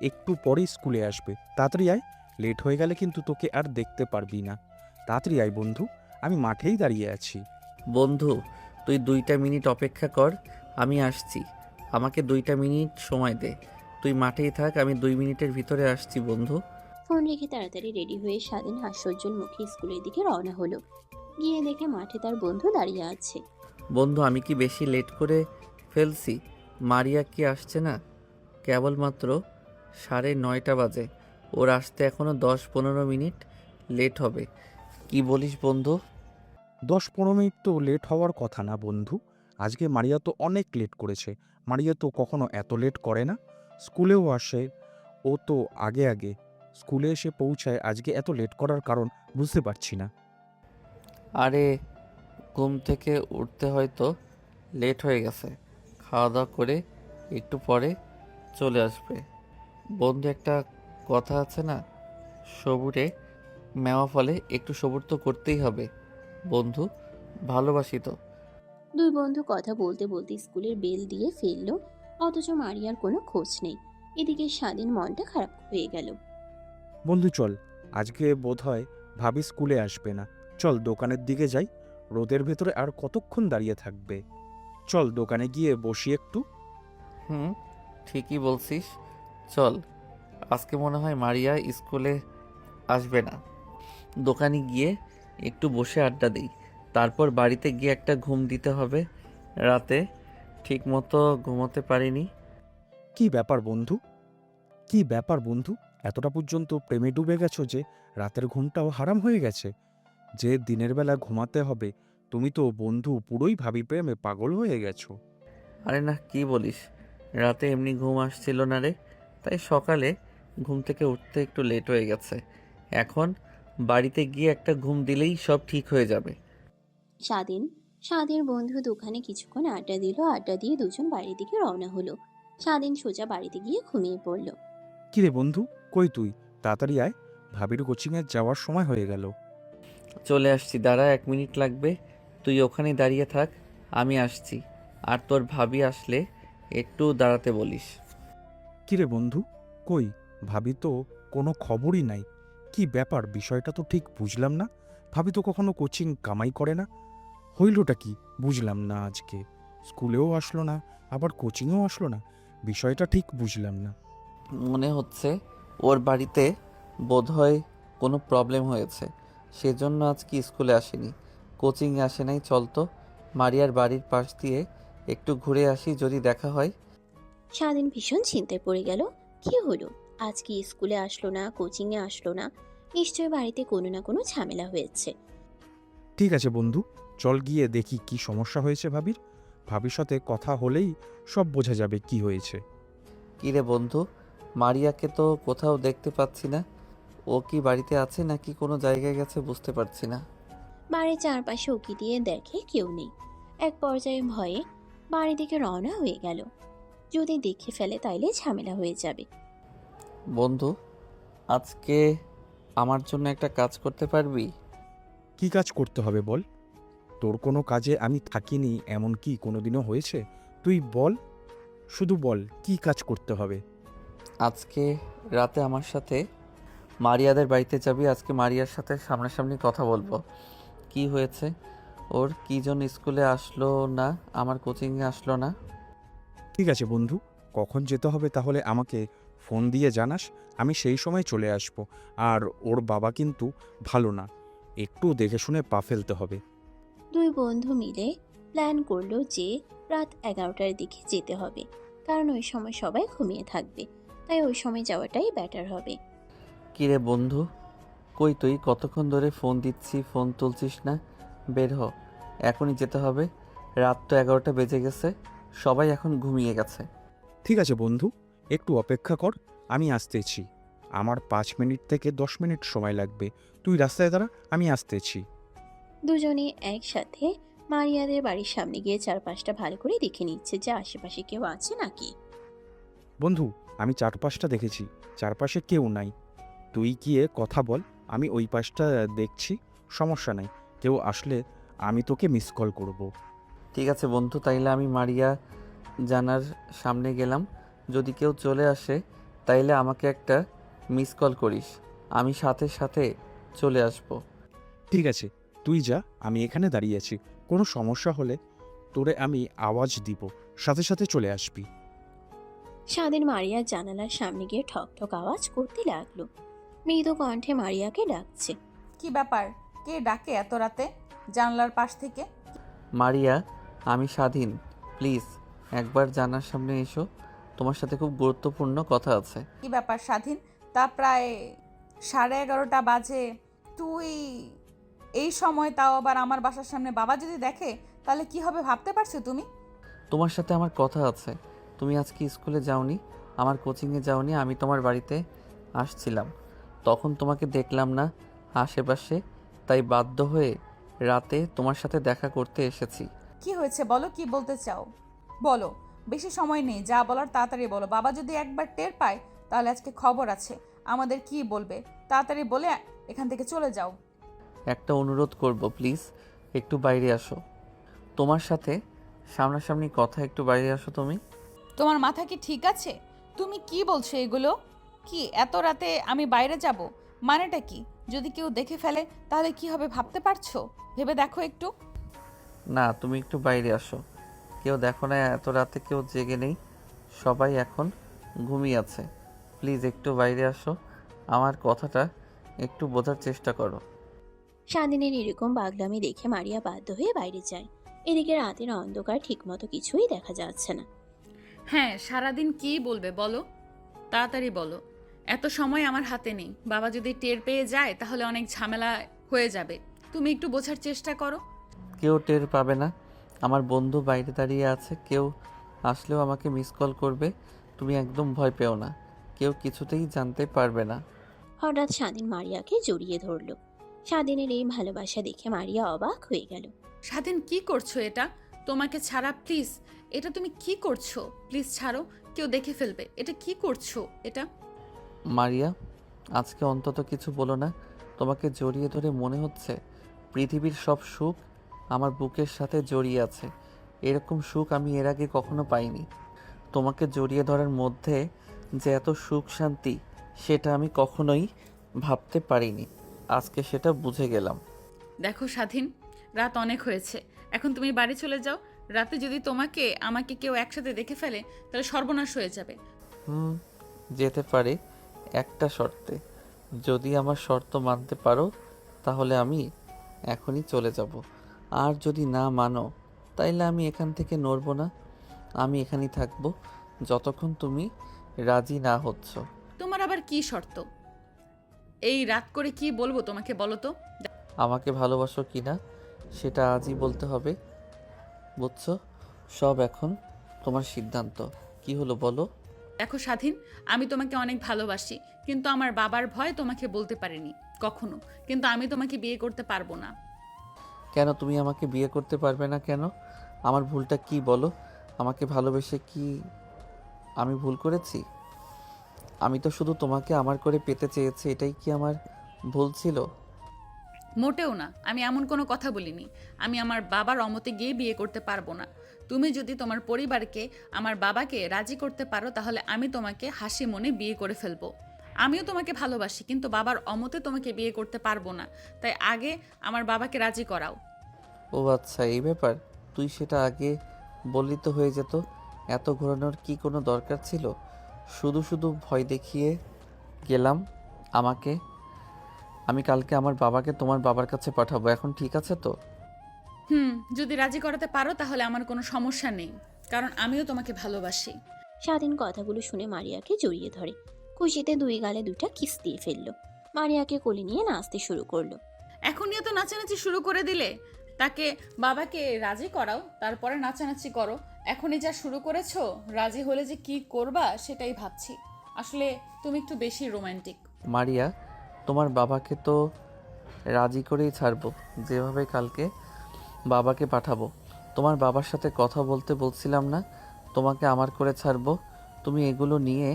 একটু পরেই স্কুলে আসবে, তাড়াতাড়ি আয়। লেট হয়ে গেলে কিন্তু তোকে আর দেখতে পারবি না। তাড়াতাড়ি আয় বন্ধু, আমি মাঠেই দাঁড়িয়ে আছি। বন্ধু, তুই 2টা মিনিট অপেক্ষা কর, আমি আসছি। আমাকে 2টা মিনিট সময় দে। তুই মাঠেই থাক, আমি 2 মিনিটের ভিতরে আসছি বন্ধু। ফোন রেখে তাড়াতাড়ি রেডি হয়ে স্বাধীন হাস্যোজ্জ্বল মুখে স্কুলের দিকে রওনা হলো। গিয়ে দেখে মাঠে তার বন্ধু দাঁড়িয়ে আছে। বন্ধু, আমি কি বেশি লেট করে ফেলছি? মারিয়া কি আসছে না? কেবলমাত্র 9:30 বাজে। ওর আসতে এখনও 10-15 মিনিট লেট হবে। কি বলিস বন্ধু? 10-15 মিনিট তো লেট হওয়ার কথা না বন্ধু। আজকে মারিয়া তো অনেক লেট করেছে। মারিয়া তো কখনো এত লেট করে না। স্কুলেও আসে ও তো আগে আগে স্কুলে এসে পৌঁছায়। আজকে এত লেট করার কারণ বুঝতে পারছি না। আরে, ঘুম থেকে উঠতে হয়তো লেট হয়ে গেছে। খাওয়া দাওয়া করে একটু পরে চলে আসবে। বন্ধু, একটা কথা আছে না, সবুরে মেওয়া ফলে, একটু সবুর তো করতেই হবে বন্ধু, ভালোবাসি তো। দুই বন্ধু কথা বলতে বলতে স্কুলের বেল দিয়ে ফেললো, অথচ মারিয়ার কোনো খোঁজ নেই। এদিকে স্বাধীন মনটা খারাপ হয়ে গেল। বন্ধু চল, আজকে বোধহয় ভাবি স্কুলে আসবে না। চল দোকানের দিকে যাই। রোদের ভেতরে আর কতক্ষণ দাঁড়িয়ে থাকবে? চল দোকানে গিয়ে বসি একটু। হুম, ঠিকই বলছিস। চল। আজকে মনে হয় মারিয়া স্কুলে আসবে না। দোকানে গিয়ে একটু বসে আড্ডা দিই, তারপর বাড়িতে গিয়ে একটা ঘুম দিতে হবে। রাতে ঠিক মতো ঘুমোতে পারিনি। কি ব্যাপার বন্ধু, কি ব্যাপার বন্ধু? এতটা পর্যন্ত প্রেমে ডুবে গেছো যে রাতের ঘুমটাও হারাম হয়ে গেছে? যে দিনের বেলা ঘুমাতে হবে, তুমি তো বন্ধু পুরোই ভাবি প্রেমে পাগল হয়ে গেছো। আরে না, কি বলিস, রাতে এমনি ঘুম আসছিল না রে, তাই সকালে ঘুম থেকে উঠতে একটু লেট হয়ে গেছে। এখন বাড়িতে গিয়ে একটা ঘুম দিলেই সব ঠিক হয়ে যাবে। স্বাধীন স্বাধীন বন্ধু দোকানে কিছুক্ষণ আড্ডা দিল। আড্ডা দিয়ে দুজন বাড়ির দিকে রওনা হলো। স্বাধীন সোজা বাড়িতে গিয়ে ঘুমিয়ে পড়ল। কিরে বন্ধু, কই তুই? তাড়াতাড়ি আয়, ভাবির কোচিংয়ে যাওয়ার সময় হয়ে গেল। চলে আসছি, দাঁড়া, 1 মিনিট লাগবে। তুই ওখানে দাঁড়িয়ে থাক, আমি আসছি। আর তোর ভাবি আসলে একটু দাঁড়াতে বলিস। কিরে বন্ধু, কই ভাবি তো কোনো খবরই নাই। কি ব্যাপার, বিষয়টা তো ঠিক বুঝলাম না। ভাবি তো কখনো কোচিং কামাই করে না, হইলটা কি বুঝলাম না। আজকে স্কুলেও আসলো না, আবার কোচিংয়েও আসলো না, বিষয়টা ঠিক বুঝলাম না। মনে হচ্ছে ওর বাড়িতে বোধহয় কোনো প্রবলেম হয়েছে, সেজন্য আজকে স্কুলে আসেনি, কোচিংয়ে আসে নাই। চল তো মারিয়ার বাড়ির পাশ দিয়ে একটু ঘুরে আসি, যদি দেখা হয়। স্বাধীন ভীষণ চিন্তায় পড়ে গেল। কি হলো, আজকে স্কুলে আসলো না, কোচিংয়ে আসলো না, নিশ্চয় বাড়িতে কোনো না কোনো ঝামেলা হয়েছে। ঠিক আছে বন্ধু, চল গিয়ে দেখি কি সমস্যা হয়েছে ভাবির। ভাবির সাথে কথা হলেই সব বোঝা যাবে কি হয়েছে। কিরে বন্ধু, মারিয়াকে তো কোথাও দেখতে পাচ্ছি না। ও কি বাড়িতে আছে নাকি কোনো জায়গায় গেছে বুঝতে পারছি না। বাড়ির চারপাশে উকি দিয়ে দেখে কেউ নেই। এক পর্যায়ে ভয়ে বাড়ি দিকে রওনা হয়ে গেল। যদি দেখে ফেলে তাইলে ঝামেলা হয়ে যাবে। বন্ধু, আজকে আমার জন্য একটা কাজ করতে পারবি? কি কাজ করতে হবে বল? তোর কোনো কাজে আমি থাকিনি এমন কি কোনোদিনও হয়েছে? তুই বল, শুধু বল কি কাজ করতে হবে। আজকে রাতে আমার সাথে মারিয়াদের বাড়িতে যাবি। আজকে মারিয়ার সাথে সামনাসামনি কথা বলবো। কি হয়েছে ওর, কি জন্য স্কুলে আসলো না, আমার কোচিংয়ে আসলো না। ঠিক আছে বন্ধু, কখন যেতে হবে তাহলে আমাকে ফোন দিয়ে জানাস, আমি সেই সময় চলে আসব। আর ওর বাবা কিন্তু ভালো না, একটু দেখে শুনে পা ফেলতে হবে। দুই বন্ধু মিলে প্ল্যান করলো যে রাত 11টার দিকে যেতে হবে, কারণ ওই সময় সবাই ঘুমিয়ে থাকবে। তাই ওই সময় যাওয়াটাই বেটার হবে। কিরে বন্ধু, কই তুই? কতক্ষণ ধরে ফোন দিচ্ছি, ফোন তুলছিস না। বের হ, এখনই যেতে হবে। রাত তো 11টা বেজে গেছে, সবাই এখন ঘুমিয়ে গেছে। ঠিক আছে বন্ধু, একটু অপেক্ষা কর, আমি আসতেছি। আমার 5 মিনিট থেকে 10 মিনিট সময় লাগবে। তুই রাস্তায় দাঁড়া, আমি আসতেছি। দুজনে একসাথে মারিয়াদের বাড়ির সামনে গিয়ে চারপাশটা ভালো করে দেখে নিচ্ছে যে আশেপাশে কেউ আছে নাকি। বন্ধু, আমি চারপাশটা দেখেছি, চারপাশে কেউ নাই। তুই গিয়ে কথা বল, আমি ওই পাশটা দেখছি, সমস্যা নাই। কেউ আসলে আমি তোকে মিস কল করব। ঠিক আছে বন্ধু, তাইলে আমি মারিয়া জানার সামনে গেলাম। যদি কেউ চলে আসে তাইলে আমাকে একটা মিস কল করিস, আমি সাথে সাথে চলে আসব। ঠিক আছে, তুই যা, আমি এখানে দাঁড়িয়ে আছি। কোনো সমস্যা হলে তোরে আমি আওয়াজ দিব, সাথে সাথে চলে আসবি। স্বাধীন মারিয়ার জানালার সামনে গিয়ে ঠক ঠক আওয়াজ করতে লাগলো। মৃদু কণ্ঠে মারিয়াকে ডাকছে। কি ব্যাপার? কে ডাকে এত রাতে জানলার পাশ থেকে? মারিয়া, আমি স্বাধীন, প্লিজ একবার জানার সামনে এসো, তোমার সাথে খুব গুরুত্বপূর্ণ কথা আছে। কি ব্যাপার স্বাধীন? তা প্রায় 11:30 বাজে, তুই এই সময়, তাও আবার আমার বাসার সামনে? বাবা যদি দেখে তাহলে কি হবে ভাবতে পারছো তুমি? তোমার সাথে আমার কথা আছে। তুমি আজকে স্কুলে যাওনি, আমার কোচিংয়ে যাওনি। আমি তোমার বাড়িতে আসছিলাম, তখন তোমাকে দেখলাম না আশেপাশে, তাই বাধ্য হয়ে রাতে তোমার সাথে দেখা করতে এসেছি। কি হয়েছে বলো, কি বলতে চাও বলো। বেশি সময় নেই, যা বলার তাড়াতাড়ি বলো। বাবা যদি একবার টের পায় তাহলে আজকে খবর আছে, আমাদের কি বলবে। তাড়াতাড়ি বলে এখান থেকে চলে যাও। একটা অনুরোধ করব, প্লিজ একটু বাইরে আসো। তোমার সাথে সামনাসামনি কথা, একটু বাইরে আসো তুমি। তোমার মাথা কি ঠিক আছে? তুমি কি বলছো এগুলো? কি এত রাতে আমি বাইরে যাব? মানেটা কি? যদি কেউ দেখে ফেলে তাহলে কি হবে ভাবতে পারছো? ভেবে দেখো একটু। না, তুমি একটু বাইরে আসো। কেউ দেখো না, এত রাতে কেউ জেগে নেই, সবাই এখন ঘুমিয়ে আছে। প্লিজ একটু বাইরে আসো, আমার কথাটা একটু বোঝার চেষ্টা করো। স্বাধীনের এরকম পাগলামি দেখে মারিয়া বাধ্য হয়ে বাইরে যায়। এদিকে রাতের অন্ধকার ঠিকমতো কিছুই দেখা যাচ্ছে না। হ্যাঁ, সারাদিন কি বলবে বলো, তাড়াতাড়ি বলো। এত সময় আমার হাতে নেই, বাবা যদি টের পেয়ে যায় তাহলে অনেক ঝামেলা হয়ে যাবে। তুমি একটু বোঝার চেষ্টা করো। কেউ টের পাবে না, আমার বন্ধু বাইরে দাঁড়িয়ে আছে, কেউ আসলেও আমাকে মিস কল করবে। তুমি একদম ভয় পেও না, কেউ কিছুতেই জানতে পারবে না। হঠাৎ স্বাধীন মারিয়াকে জড়িয়ে ধরল। স্বাধীনের এই ভালোবাসা দেখে মারিয়া অবাক হয়ে গেল। স্বাধীন, কি করছো এটা? তোমাকে ছাড়া, প্লিজ। এটা তুমি কি করছো? প্লিজ ছাড়ো, কেউ দেখে ফেলবে। এটা কি করছো এটা? মারিয়া, আজকে অন্তত কিছু বলো না। তোমাকে জড়িয়ে ধরে মনে হচ্ছে পৃথিবীর সব সুখ আমার বুকের সাথে জড়িয়ে আছে। এরকম সুখ আমি এর আগে কখনো পাইনি। তোমাকে জড়িয়ে ধরার মধ্যে যে এত সুখ শান্তি, সেটা আমি কখনোই ভাবতে পারিনি। আজকে সেটা বুঝে গেলাম। দেখো স্বাধীন, রাত অনেক হয়েছে, এখন তুমি বাড়ি চলে যাও। রাতে যদি আমাকে কেউ একসাথে দেখে ফেলে তাহলে সর্বনাশ হয়ে যাবে। যেতে পারে, একটা শর্তে। যদি আমার শর্ত মানতে পারো তাহলে আমি এখনই চলে যাব। আর যদি না মানো তাইলে আমি এখান থেকে নড়ব না, আমি এখানেই থাকবো যতক্ষণ তুমি রাজি না হচ্ছ। তোমার আবার কি শর্ত? এই রাত করে কি বলবো তোমাকে বলো তো? আমাকে ভালোবাসো কি না সেটা আজই বলতে হবে, বুঝছো? সব এখন তোমার সিদ্ধান্ত। কি হলো বলো? দেখো স্বাধীন, আমি তোমাকে অনেক ভালোবাসি, কিন্তু আমার বাবার ভয় তোমাকে বলতে পারিনি কখনো। কিন্তু আমি তোমাকে বিয়ে করতে পারবো না। কেন তুমি আমাকে বিয়ে করতে পারবে না কেন? আমার ভুলটা কি বলো? আমাকে ভালোবেসে কি আমি ভুল করেছি? আমি তো শুধু তোমাকে আমার করে পেতে চেয়েছি, এটাই কি আমার ভুল ছিল? মোটেও না, আমি এমন কোনো কথা বলিনি। আমি আমার বাবার অমতে গিয়ে বিয়ে করতে পারবো না। তুমি যদি তোমার পরিবারকে, আমার বাবাকে রাজি করতে পারো, তাহলে আমি তোমাকে হাসি মনে বিয়ে করে ফেলবো। আমিও তোমাকে ভালোবাসি, কিন্তু বাবার অমতে তোমাকে বিয়ে করতে পারবো না। তাই আগে আমার বাবাকে রাজি করাও। ও আচ্ছা, এই ব্যাপার। তুই সেটা আগে বললি তো হয়ে যেত। এত ঘোরানোর কি কোনো দরকার ছিল? শুধু শুধু ভয় দেখিয়ে গেলাম আমাকে। আমি কালকে আমার বাবাকে তোমার বাবার কাছে পাঠাবো, এখন ঠিক আছে তো? যদি রাজি করাতে পারো তাহলে আমার কোনো সমস্যা নেই, কারণ আমিও তোমাকে ভালোবাসি। স্বাধীন কথাগুলো শুনে মারিয়াকে জড়িয়ে ধরে। খুশিতে দুই গালে দুইটা কিস দিয়ে ফেললো। মারিয়াকে কোলে নিয়ে নাচতে শুরু করলো। এখনই তো নাচানাচি শুরু করে দিলে। তাকে, বাবাকে রাজি করাও, তারপরে নাচানাচি করো। এখনই যা শুরু করেছো, রাজি হলে যে কি করবা সেটাই ভাবছি। আসলে তুমি একটু বেশি রোমান্টিক। মারিয়া, তোমার বাবাকে তো রাজি করেই ছাড়বো, যেভাবে কালকে বাবাকে পাঠাবো। তোমার বাবার সাথে কথা বলতে বলছিলাম না তোমাকে আমার করে ছাড়বো? তুমি এগুলো নিয়ে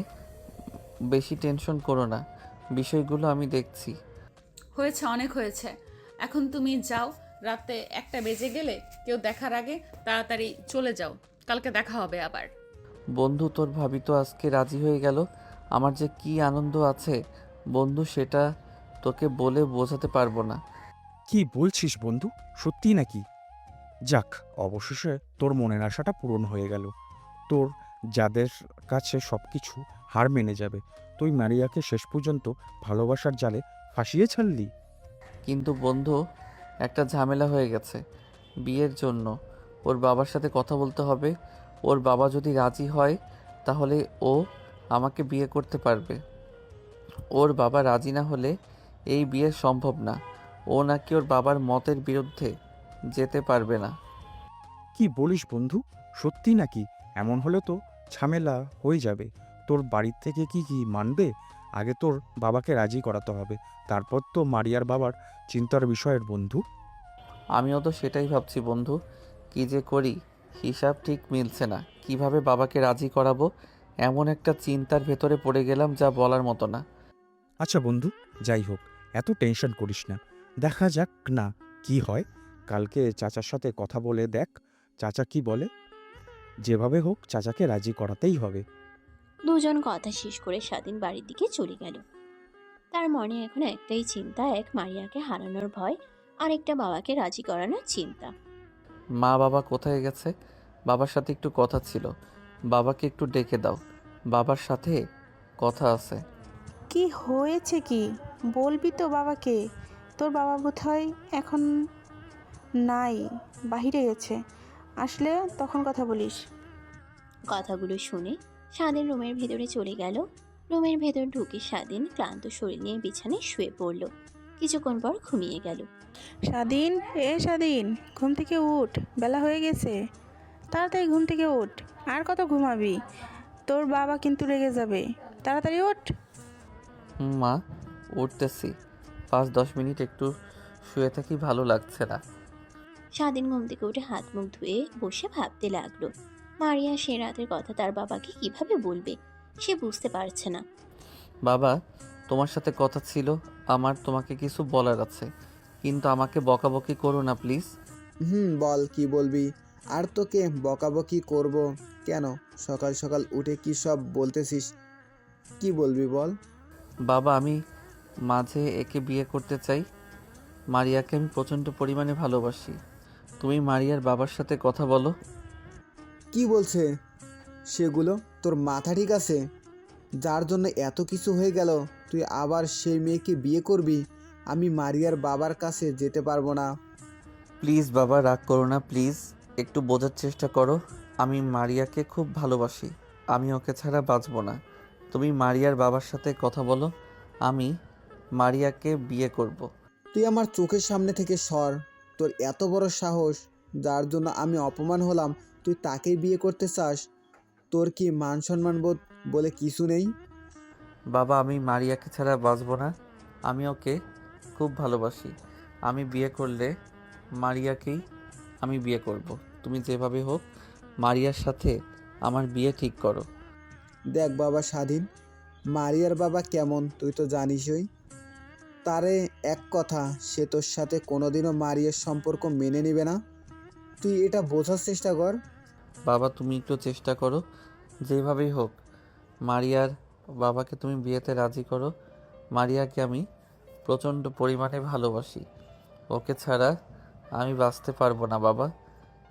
বেশি টেনশন করো না, বিষয়গুলো আমি দেখছি। হয়েছে, অনেক হয়েছে। এখন তুমি যাও, রাতে 1টা বেজে গেলে কেউ দেখার আগে তাড়াতাড়ি চলে যাও। কালকে দেখা হবে আবার। বন্ধু, তোর ভাবি তো আজকে রাজি হয়ে গেল। আমার যে কি আনন্দ আছে বন্ধু, সেটা তোকে বলে বোঝাতে পারবো না। কি বলছিস বন্ধু, সত্যি নাকি? যাক, অবশেষে তোর মনের আশাটা পূরণ হয়ে গেল। তোর যাদের কাছে সব কিছু হার মেনে যাবে, তুই মারিয়াকে শেষ পর্যন্ত ভালোবাসার জালে ফাঁসিয়ে ছাড়লি। কিন্তু বন্ধু, একটা ঝামেলা হয়ে গেছে। বিয়ের জন্য ওর বাবার সাথে কথা বলতে হবে। ওর বাবা যদি রাজি হয় তাহলে ও আমাকে বিয়ে করতে পারবে। ওর বাবা রাজি না হলে এই বিয়ে সম্ভব না। ও নাকি ওর বাবার মতের বিরুদ্ধে যেতে পারবে না। কি বলিস বন্ধু, সত্যি নাকি? এমন হলে তো ঝামেলা হয়ে যাবে। তোর বাড়ির থেকে কি কি মানবে? আগে তোর বাবাকে রাজি করাতে হবে, তারপর তো মারিয়ার বাবার চিন্তার বিষয়ের বন্ধু। আমিও তো সেটাই ভাবছি বন্ধু, কি যে করি হিসাব ঠিক মিলছে না। কিভাবে বাবাকে রাজি করাবো, এমন একটা চিন্তার ভেতরে পড়ে গেলাম যা বলার মতো না। আচ্ছা বন্ধু, যাই হোক, এত টেনশন করিস না, দেখা যাক না কি হয়। কালকে চাচার সাথে কথা বলে দেখ, চাচা কি বলে। যেভাবে হোক চাচাকে রাজি করাতেই হবে। দুজন কথা শেষ করে স্বাধীন বাড়ির দিকে চলে গেল। তার মনে এখন একটাই চিন্তা, এক মারিয়াকে হারানোর ভয়, আর একটা বাবাকে রাজি করানোর চিন্তা। মা বাবা কোথায় গেছে? বাবার সাথে একটু কথা ছিল, বাবাকে একটু ডেকে দাও, বাবার সাথে কথা আছে। কি হয়েছে কি? বলবি তো বাবাকে। তোর বাবা বোধহয় এখন নাই, বাহিরে গেছে। আসলে তখন কথা বলিস। কথাগুলো শুনে স্বাধীন রুমের ভেতরে চলে গেল। রুমের ভেতর ঢুকে স্বাধীন ক্লান্ত শরীর নিয়ে বিছানায় শুয়ে পড়ল। কিছুক্ষণ পর ঘুমিয়ে গেল। স্বাধীন, স্বাধীন, ঘুম থেকে উঠ, বেলা হয়ে গেছে। তাড়াতাড়ি ঘুম থেকে উঠ। আর কত ঘুমাবি? তোর বাবা কিন্তু রেগে যাবে। তাড়াতাড়ি উঠ। মা, উঠতেছি। 5-10 মিনিট একটু শুয়ে থাকি, ভালো লাগছে না। স্বাধীন ঘুম থেকে উঠে হাত মুখ ধুয়ে বসে ভাবতে লাগলো। মারিয়া সে রাতের কথা তার বাবাকে কিভাবে বলবে, সে বুঝতে পারছে না। বাবা, তোমার সাথে কথা ছিল, আমার তোমাকে কিছু বলার আছে, কিন্তু আমাকে বকাবকি করো না প্লিজ। বল কি বলবি। আর তোকে বকাবকি করব কেন? সকাল সকাল উঠে কি সব বলতেছিস? কি বলবি বল। বাবা, আমি মাঝে একে বিয়ে করতে চাই। মারিয়াকে আমি প্রচণ্ড পরিমাণে ভালোবাসি। তুমি মারিয়ার বাবার সাথে কথা বলো। কি বলছে সেগুলো? তোর মাথা ঠিক আছে? যার জন্য এত কিছু হয়ে গেল, তুই আবার সেই মেয়েকে বিয়ে করবি? আমি মারিয়ার বাবার কাছে যেতে পারবো না। প্লিজ বাবা, রাগ করো না প্লিজ, একটু বোঝার চেষ্টা করো। আমি মারিয়াকে খুব ভালোবাসি, আমি ওকে ছাড়া বাঁচবো না। তুমি মারিয়ার বাবার সাথে কথা বলো, আমি মারিয়াকে বিয়ে করব। তুই আমার চোখের সামনে থেকে সর। তোর এত বড় সাহস! যার জন্য আমি অপমান হলাম, তুই তাকেই বিয়ে করতে চাস? তোর কি মান সম্মান বোধ বলে কিছু নেই? বাবা আমি মারিয়াকে ছাড়া বাঁচব না। আমি ওকে খুব ভালোবাসি। আমি বিয়ে করলে মারিয়াকেই আমি বিয়ে করব। তুমি যেভাবে হোক মারিয়ার সাথে আমার বিয়ে ঠিক করো। দেখ বাবা স্বাধীন, মারিয়ার বাবা কেমন তুই তো জানিসই। তারে এক কথা, সে তোর সাথে কোনোদিনও মারিয়ার সম্পর্ক মেনে নেবে না। তুই এটা বোঝার চেষ্টা কর। বাবা তুমি একটু চেষ্টা করো, যেভাবেই হোক মারিয়ার বাবাকে তুমি বিয়েতে রাজি করো। মারিয়াকে আমি প্রচণ্ড পরিমাণে ভালোবাসি। ওকে ছাড়া আমি বাঁচতে পারবো না বাবা।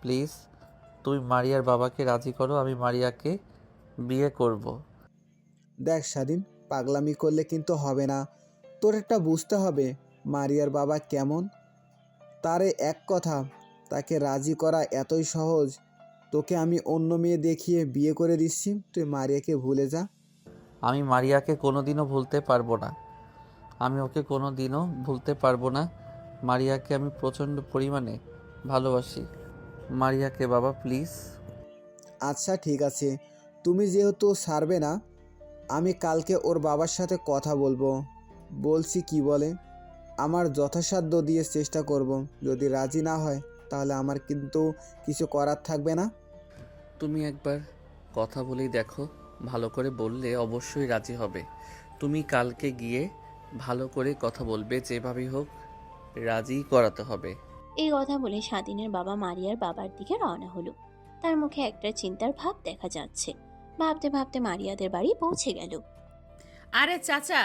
প্লিজ তুমি মারিয়ার বাবাকে রাজি করো, আমি মারিয়াকে বিয়ে করব। দেখ স্বাধীন, পাগলামি করলে কিন্তু হবে না। তোর একটা বুঝতে হবে মারিয়ার বাবা কেমন। তারে এক কথা, তাকে রাজি করা এতই সহজ। তোকে আমি অন্য মেয়ে দেখিয়ে বিয়ে করে দিচ্ছি, তুই মারিয়াকে ভুলে যা। আমি মারিয়াকে কোনোদিনও ভুলতে পারবো না। আমি ওকে কোনোদিনও ভুলতে পারবো না। মারিয়াকে আমি প্রচণ্ড পরিমাণে ভালোবাসি। মারিয়াকে বাবা প্লিজ। আচ্ছা ঠিক আছে, তুমি যেহেতু ছাড়বে না, আমি কালকে ওর বাবার সাথে কথা বলবো। বলছি কি বলে, আমার যথাসাধ্য দিয়ে চেষ্টা করব। যদি রাজি না হয় তাহলে আমার কিন্তু কিছু করার থাকবে না। তুমি একবার কথা বলেই দেখো, ভালো করে বললে অবশ্যই রাজি হবে। তুমি কালকে গিয়ে ভালো করে কথা বলবে, যেভাবেই হোক রাজি করাতে হবে। এই কথা বলে স্বাধীনের বাবা মারিয়ার বাবার দিকে রওনা হলো। তার মুখে একটা চিন্তার ভাব দেখা যাচ্ছে। ভাবতে ভাবতে মারিয়াদের বাড়ি পৌঁছে গেল। আরে চাচা,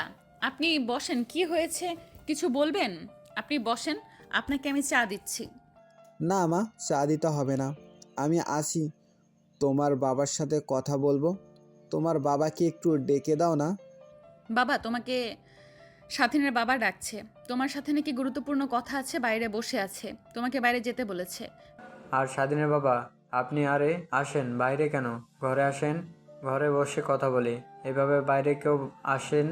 আপনি বসেন, কি হয়েছে কিছু বলবেন? আপনি বসেন, আপনাকে আমি চা দিচ্ছি। না মা, চা দিতে হবে না, আমি আসি। তোমার বাবার সাথে কথা বলবো। তোমার বাবাকে একটু ডেকে দাও না। বাবা, তোমাকে স্বাধীনের বাবা ডাকছে। তোমার সাথে নাকি গুরুত্বপূর্ণ কথা আছে, বাইরে বসে আছে, তোমাকে বাইরে যেতে বলেছে। আর স্বাধীনের বাবা, আপনি আরে আসেন, বাইরে কেন, ঘরে আসেন, ঘরে বসে কথা বলি। এভাবে বাইরে কেউ আসেন,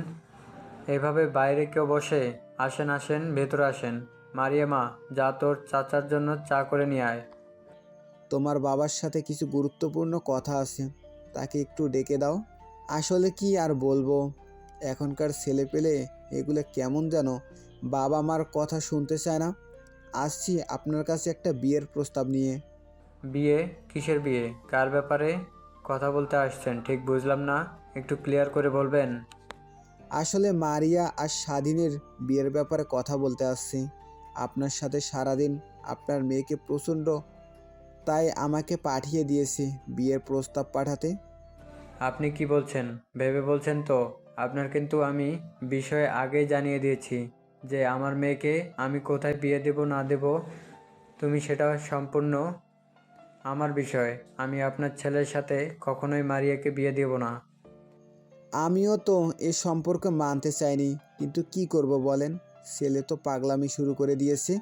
এভাবে বাইরে কেউ বসে? আসেন আসেন, ভেতরে আসেন। মারিয়া মা, যা তোর চাচার জন্য চা করে নিয়ে আয়। তোমার বাবার সাথে কিছু গুরুত্বপূর্ণ কথা আছে, তাকে একটু ডেকে দাও। আসলে কি আর বলবো, এখনকার ছেলেপেলে এগুলো কেমন যেন বাবা মার কথা শুনতে চায় না। আসছি আপনার কাছে একটা বিয়ের প্রস্তাব নিয়ে। বিয়ে? কিসের বিয়ে? কার ব্যাপারে কথা বলতে আসছেন ঠিক বুঝলাম না, একটু ক্লিয়ার করে বলবেন? আসলে মারিয়া আর স্বাধীনের বিয়ের ব্যাপারে কথা বলতে আসছি। আপনার সাথে সারাদিন আপনার মেয়েকে প্রচণ্ড, তাই আমাকে পাঠিয়ে দিয়েছে বিয়ের প্রস্তাব পাঠাতে। আপনি কি বলছেন? ভেবে বলছেন তো? আপনার কিন্তু আমি বিষয়ে আগেই জানিয়ে দিয়েছি যে আমার মেয়েকে আমি কোথায় বিয়ে দেব না দেব, তুমি সেটা সম্পূর্ণ আমার বিষয়। আমি আপনার ছেলের সাথে কখনোই মারিয়াকে বিয়ে দেব না। আমিও তো এ সম্পর্ক মানতে চাইনি, কিন্তু কি করব বলেন, ছেলে তো পাগলামি শুরু করে দিয়েছে।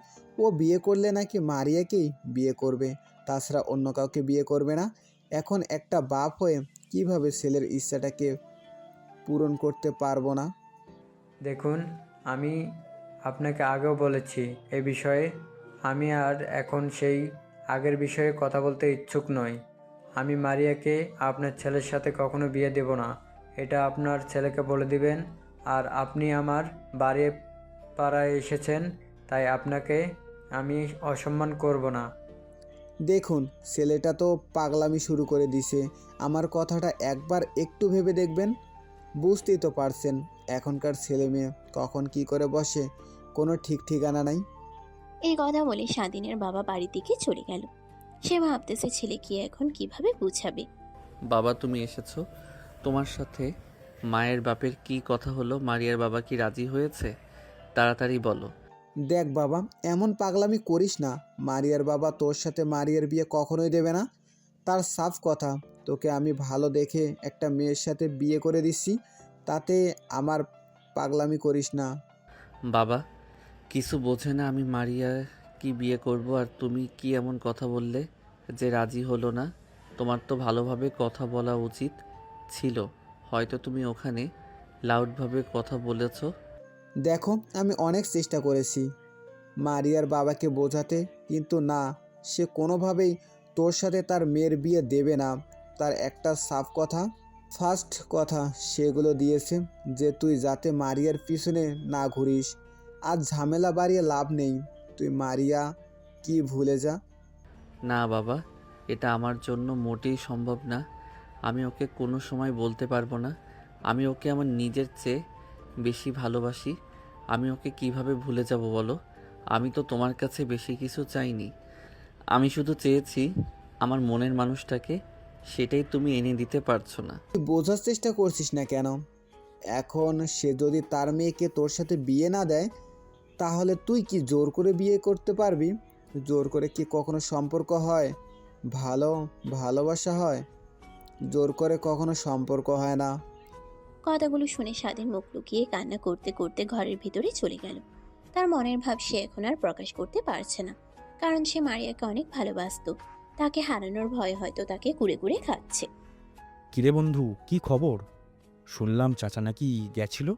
ও বিয়ে করলে নাকি মারিয়াকেই বিয়ে করবে, তাছাড়া অন্য কাউকে বিয়ে করবে না। এখন একটা বাপ হয়ে কিভাবে ছেলের ইচ্ছাটাকে পূরণ করতে পারবো না? দেখুন, আমি আপনাকে আগেও বলেছি এ বিষয়ে, আমি আর এখন সেই আগের বিষয়ে কথা বলতে ইচ্ছুক নই। আমি মারিয়াকে আপনার ছেলের সাথে কখনো বিয়ে দেব না, এটা আপনার ছেলেকে বলে দিবেন। আর আপনি আমার বাড়ি পাড়ায় এসেছেন, তাই আপনাকে আমি অসম্মান করব না। দেখুন, ছেলেটা তো পাগলামি শুরু করে দিছে। আমার কথাটা একবার একটু ভেবে দেখবেন। বুঝতেই তো পারছেন এখনকার ছেলে মেয়ে কখন কি করে বসে, কোনো ঠিক ঠিকানা নাই। এই কথা বলে স্বাধীনের বাবা বাড়ির দিকে চলে গেল। সে ভাবতেছে ছেলেকে এখন কিভাবে বুঝাবে। বাবা তুমি এসেছো, তোমার সাথে মায়ের বাপের কি কথা হলো? মারিয়ার বাবা কি রাজি হয়েছে? তাড়াতাড়ি বলো। দেখ বাবা, এমন পাগলামি করিস না। মারিয়ার বাবা তোর সাথে মারিয়ার বিয়ে কখনোই দেবে না। তার সাফ কথা, তোকে আমি ভালো দেখে একটা মেয়ের সাথে বিয়ে করে দিচ্ছি, তাতে আমার পাগলামি করিস না। বাবা কিছু বোঝে না, আমি মারিয়া কি বিয়ে করব, আর তুমি কি এমন কথা বললে যে রাজি হলো না? তোমার তো ভালোভাবে কথা বলা উচিত ছিল। হয়তো তুমি ওখানে লাউডভাবে কথা বলেছো। দেখো, আমি অনেক চেষ্টা করেছি মারিয়ার বাবাকে বোঝাতে, কিন্তু না, সে কোনোভাবেই তোর সাথে তার মেয়ের বিয়ে দেবে না। তার একটা সাফ কথা। ফার্স্ট কথা সেগুলো দিয়েছে যে তুই যাতে মারিয়ার পিছনে না ঘুরিস। আর ঝামেলা বাড়িয়ে লাভ নেই, তুই মারিয়া কি ভুলে যা। না বাবা, এটা আমার জন্য মোটেই সম্ভব না। আমি ওকে কোনো সময় বলতে পারবো না। আমি ওকে আমার নিজের চেয়ে বেশি ভালোবাসি। আমি ওকে কিভাবে ভুলে যাব বলো? আমি তো তোমার কাছে বেশি কিছু চাইনি। আমি শুধু চেয়েছি আমার মনের মানুষটাকে, সেটাই তুমি এনে দিতে পারছো না। তুই বোঝার চেষ্টা করছিস না কেন? এখন সে যদি তার মেয়েকে তোর সাথে বিয়ে না দেয়, তাহলে তুই কি জোর করে বিয়ে করতে পারবি? জোর করে কি কখনো সম্পর্ক হয়? ভালোবাসা হয়? জোর করে কখনো সম্পর্ক হয় না। কথাগুলো শুনে স্বাধীন মুখ লুকিয়ে কান্না করতে করতে ঘরের ভিতরে চলে গেল। তার মনের ভাব সে এখন আর প্রকাশ করতে পারছে না, কারণ সে মারিয়াকে অনেক ভালোবাসতো। তাকে হারানোর ভয় হয়তো তাকে কুড়ে কুড়ে খাচ্ছে। কিরে বন্ধু, কি খবর? শুনলাম চাচা নাকি গেছিল।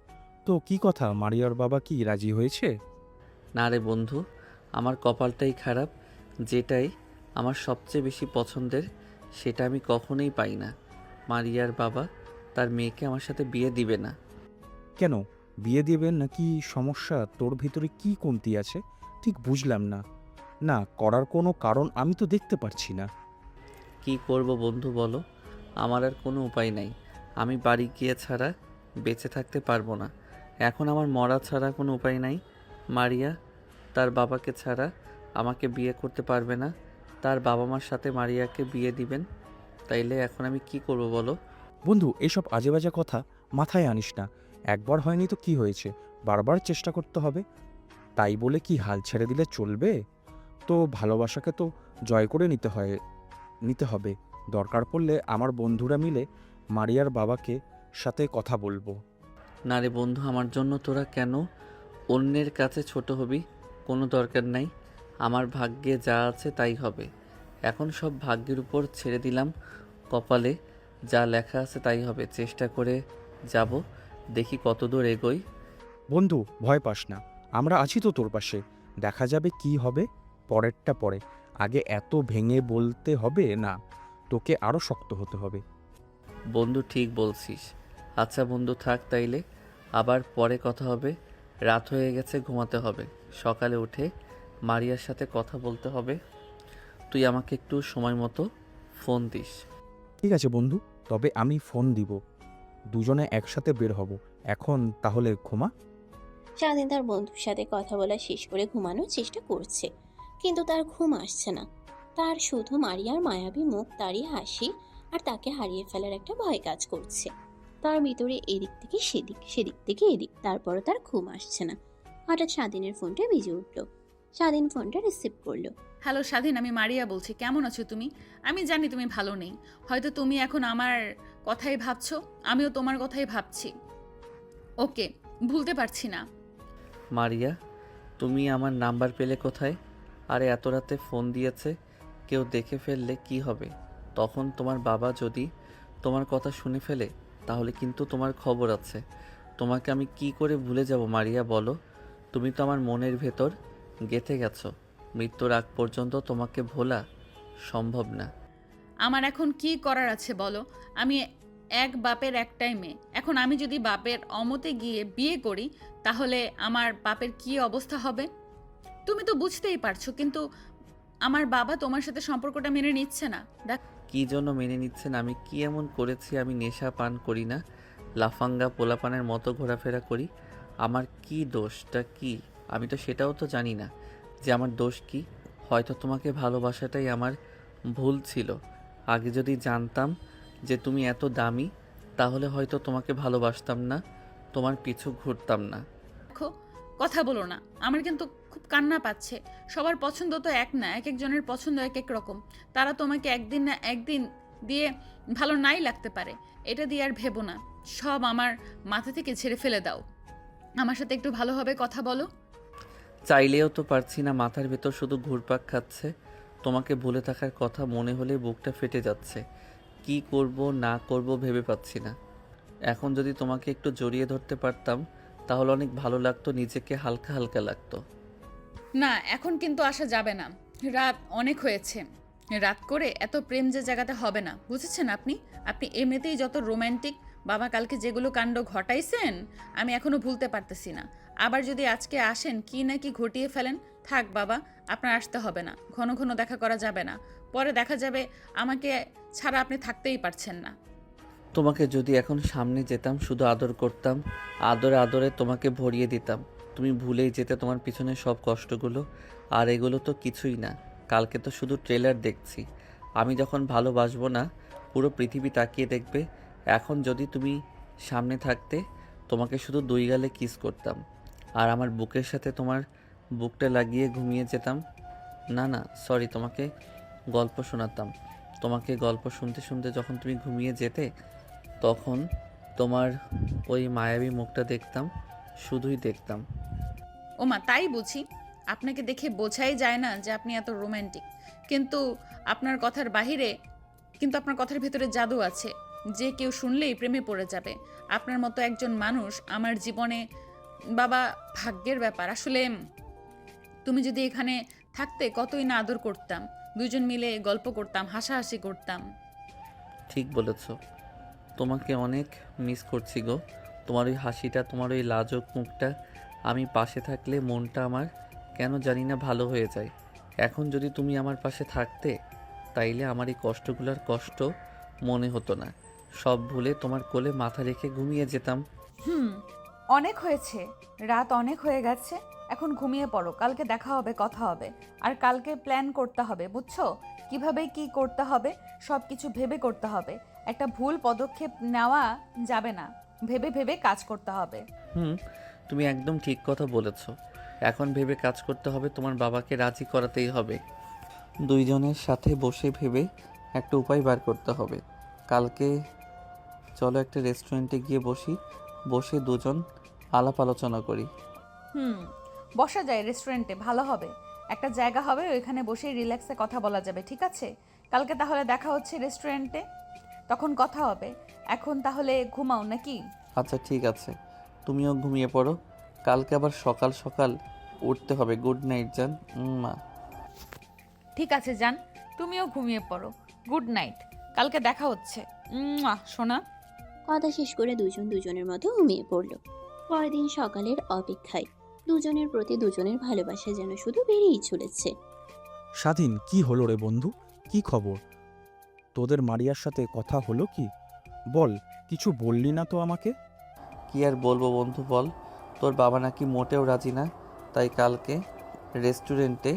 তো কি কথা, মারিয়ার বাবা কি রাজি হয়েছে? না রে বন্ধু, আমার কপালটাই খারাপ। যেটাই আমার সবচেয়ে বেশি পছন্দের সেটা আমি কখনোই পাই না। মারিয়ার বাবা তার মেয়েকে আমার সাথে বিয়ে দিবে না। কেন বিয়ে দেবেন নাকি? সমস্যা তোর ভিতরে কি কমতি আছে ঠিক বুঝলাম না। না করার কোনো কারণ আমি তো দেখতে পারছি না। কি করব বন্ধু বলো? আমার আর কোনো উপায় নাই। আমি বাড়ি গিয়ে ছাড়া বেঁচে থাকতে পারবো না। এখন আমার মরা ছাড়া কোনো উপায় নাই। মারিয়া তার বাবাকে ছাড়া আমাকে বিয়ে করতে পারবে না। তার বাবা মার সাথে মারিয়াকে বিয়ে দিবেন। তাইলে এখন আমি কি করব বলো? বন্ধু, এসব আজে বাজে কথা মাথায় আনিস না। একবার হয়নি তো কি হয়েছে, বারবার চেষ্টা করতে হবে। তাই বলে কি হাল ছেড়ে দিলে চলবে? তো ভালোবাসাকে তো জয় করে নিতে হবে। দরকার পড়লে আমার বন্ধুরা মিলে মারিয়ার বাবাকে সাথে কথা বলবো। না রে বন্ধু, আমার জন্য তোরা কেন অন্যের কাছে ছোট হবি? কোনো দরকার নাই। আমার ভাগ্যে যা আছে তাই হবে। এখন সব ভাগ্যের উপর ছেড়ে দিলাম। কপালে যা লেখা আছে তাই হবে। চেষ্টা করে যাব, দেখি কতদূর এগোই। বন্ধু ভয় পাস না, আমরা আছি তো তোর পাশে। দেখা যাবে কি হবে, পরেরটা পরে। আগে এত ভেঙে বলতে হবে না, তোকে আরো শক্ত হতে হবে। বন্ধু ঠিক বলছিস। আচ্ছা বন্ধু থাক তাইলে, আবার পরে কথা হবে। রাত হয়ে গেছে, ঘুমাতে হবে। সকালে উঠে মারিয়ার সাথে কথা বলতে হবে। তুই আমাকে একটু সময় মতো ফোন দিস। ঠিক আছে বন্ধু, তবে আমি ফোন দিব। দুজনে একসাথে বের হব। এখন তাহলে ঘুমা। স্বাধীন তার বন্ধুর সাথে কথা বলা শেষ করে ঘুমানোর চেষ্টা করছে, কিন্তু তার ঘুম আসছে না। তার শুধু মারিয়ার মায়াবী মুখ, তারই হাসি আর তাকে হারিয়ে ফেলার একটা ভয় কাজ করছে। তার ভিতরে এদিক থেকে সেদিক, সেদিক থেকে এদিক, তারপরও তার ঘুম আসছে না। হঠাৎ স্বাধীনের ফোনটা বেজে উঠল। স্বাধীন ফোনটা রিসিভ করলো। হ্যালো স্বাধীন, আমি মারিয়া বলছি। কেমন আছো তুমি? আমি জানি তুমি ভালো নেই। হয়তো তুমি এখন আমার কথাই ভাবছো, আমিও তোমার কথাই ভাবছি। ওকে, ভুলতে পারছি না। মারিয়া, তুমি আমার নাম্বার পেলে কোথায়? আরে এত রাতে ফোন দিয়েছে, কেউ দেখে ফেললে কি হবে? তখন তোমার বাবা যদি তোমার কথা শুনে ফেলে, তাহলে কিন্তু তোমার খবর আছে। তোমাকে আমি কি করে ভুলে যাব মারিয়া বলো? তুমি তো আমার মনের ভেতর গেঁথে গেছো। মৃত্যুর আগ পর্যন্ত তোমাকে ভোলা সম্ভব না। আমার এখন কি করার আছে বলো? আমি এক বাপের একটাই মেয়ে। এখন আমি যদি বাপের অমতে গিয়ে বিয়ে করি, তাহলে আমার বাপের কি অবস্থা হবে তুমি তো বুঝতেই পারছো। কিন্তু আমার বাবা তোমার সাথে সম্পর্কটা মেনে নিচ্ছে না। দেখ, কি জন্য মেনে নিচ্ছেন? আমি কি এমন করেছি? আমি নেশা পান করি না, লাফাঙ্গা পোলাপানের মতো ঘোরাফেরা করি। আমার কি দোষটা কি? আমি তো সেটাও তো জানি না যে আমার দোষ কি। হয়তো তোমাকে ভালোবাসাটাই আমার ভুল ছিল। আগে যদি জানতাম যে তুমি এত দামি, তাহলে হয়তো তোমাকে ভালোবাসতাম না, তোমার পিছু ঘুরতাম না। দেখো, কথা বলো না। আমার কিন্তু খুব কান্না পাচ্ছে। সবার পছন্দ তো এক না, এক একজনের পছন্দ এক এক রকম। তারা তোমাকে একদিন না একদিন দিয়ে ভালো নাই লাগতে পারে। এটা দিয়ে আর ভেবো না। সব আমার মাথা থেকে ঝেড়ে ফেলে দাও। আমার সাথে একটু ভালোভাবে কথা বলো। চাইলেও তো পারছি না, মাথার ভেতর শুধু ঘুরপাক খাচ্ছে। তোমাকে ভুলে থাকার কথা মনে হলে বুকটা ফেটে যাচ্ছে। কি করব না করব ভেবে পাচ্ছি না। এখন যদি তোমাকে একটু জড়িয়ে ধরতে পারতাম, তাহলে অনেক ভালো লাগতো, নিজেকে হালকা হালকা লাগতো। না, এখন কিন্তু আসা যাবে না। রাত অনেক হয়েছে। রাত করে এত প্রেম যে জায়গাতে হবে না, বুঝেছেন? আপনি আপনি এমনিতেই যত রোম্যান্টিক। বাবা কালকে যেগুলো কাণ্ড ঘটাইছেন আমি এখনো ভুলতে পারতেছি না। আবার যদি আজকে আসেন কি না কি ঘটিয়ে ফেলেন, থাক বাবা, আপনার আসতে হবে না, ঘন ঘন দেখা করা যাবে না। পরে দেখা যাবে আমাকে ছাড়া আপনি থাকতেই পারছেন না। তোমাকে যদি এখন সামনে যেতাম, শুধু আদর করতাম, আদরে আদরে তোমাকে ভরিয়ে দিতাম, তুমি ভুলেই যেতে তোমার পিছনে সব কষ্টগুলো। আর এগুলো তো কিছুই না, কালকে তো শুধু ট্রেলার দেখছি। আমি যখন ভালোবাসবো না, পুরো পৃথিবী তাকিয়ে দেখবে। এখন যদি তুমি সামনে থাকতে, তোমাকে শুধু দুই গালে কিস করতাম, আর আমার বুকের সাথে তোমার বুকটা লাগিয়ে ঘুমিয়ে যেতাম। না না, সরি, তোমাকে গল্প শোনাতাম। তোমাকে গল্প শুনতে শুনতে যখন তুমি ঘুমিয়ে যেতে, তখন তোমার ওই মায়াবী মুখটা দেখতাম, শুধুই দেখতাম। ওমা, তাই বুঝি? আপনাকে দেখে বোঝাই যায় না যে আপনি এত রোম্যান্টিক। কিন্তু আপনার কথার বাহিরে, কিন্তু আপনার কথার ভেতরে জাদু আছে, যে কেউ শুনলেই প্রেমে পড়ে যাবে। আপনার মতো একজন মানুষ আমার জীবনে, বাবা, ভাগ্যের ব্যাপার আসলে। তুমি যদি এখানে থাকতে কতই না আদর করতাম, দুজন মিলে গল্প করতাম, হাসাহাসি করতাম। ঠিক বলেছ, তোমাকে অনেক মিস করছি গো। তোমার ওই হাসিটা, তোমার ওই লাজুক মুখটা, আমি পাশে থাকলে মনটা আমার কেন জানি না ভালো হয়ে যায়। এখন যদি তুমি আমার পাশে থাকতে, তাইলে আমার এই কষ্টগুলোর কষ্ট মনে হতো না, সব ভুলে তোমার কোলে মাথা রেখে ঘুমিয়ে যেতাম। অনেক হয়েছে, রাত অনেক হয়ে গেছে, এখন ঘুমিয়ে পড়ো। কালকে দেখা হবে, কথা হবে। আর কালকে প্ল্যান করতে হবে, বুঝছো? কিভাবে কি করতে হবে সব কিছু ভেবে করতে হবে। একটা ভুল পদক্ষেপ নেওয়া যাবে না, ভেবে ভেবে কাজ করতে হবে। তুমি একদম ঠিক কথা বলেছ। এখন ভেবে কাজ করতে হবে, তোমার বাবাকে রাজি করাতেই হবে। দুইজনের সাথে বসে ভেবে একটা উপায় বার করতে হবে। কালকে চলো একটা রেস্টুরেন্টে গিয়ে বসে দুজন আলাপ আলোচনা করি। বসা যায় রেস্টুরেন্টে, ভালো হবে। একটা জায়গা হবে, ওইখানে বসে রিল্যাক্সে কথা বলা যাবে, ঠিক আছে? কালকে তাহলে দেখা হচ্ছে রেস্টুরেন্টে, তখন কথা হবে। এখন তাহলে ঘুমাও নাকি? আচ্ছা ঠিক আছে, তুমিও ঘুমিয়ে পড়ো, কালকে আবার সকাল সকাল উঠতে হবে। গুড নাইট জান। মা। ঠিক আছে যান, তুমিও ঘুমিয়ে পড়ো। গুড নাইট, কালকে দেখা হচ্ছে। সোনা। কথা শেষ করে দুজন দুজনের মতো ঘুমিয়ে পড়ল। পরের দিন সকালের অপেক্ষায় দুজনের প্রতি দুজনের ভালোবাসা যেন শুধু বেড়েই চলেছে। স্বাধীন, কি হলো রে বন্ধু? কি খবর? তোদের মারিয়ার সাথে কথা হলো কি? বল, কিছু বললি না তো আমাকে। কি আর বলবো বন্ধু, বল। তোর বাবা নাকি মোটেও রাজি না, তাই কালকে রেস্টুরেন্টে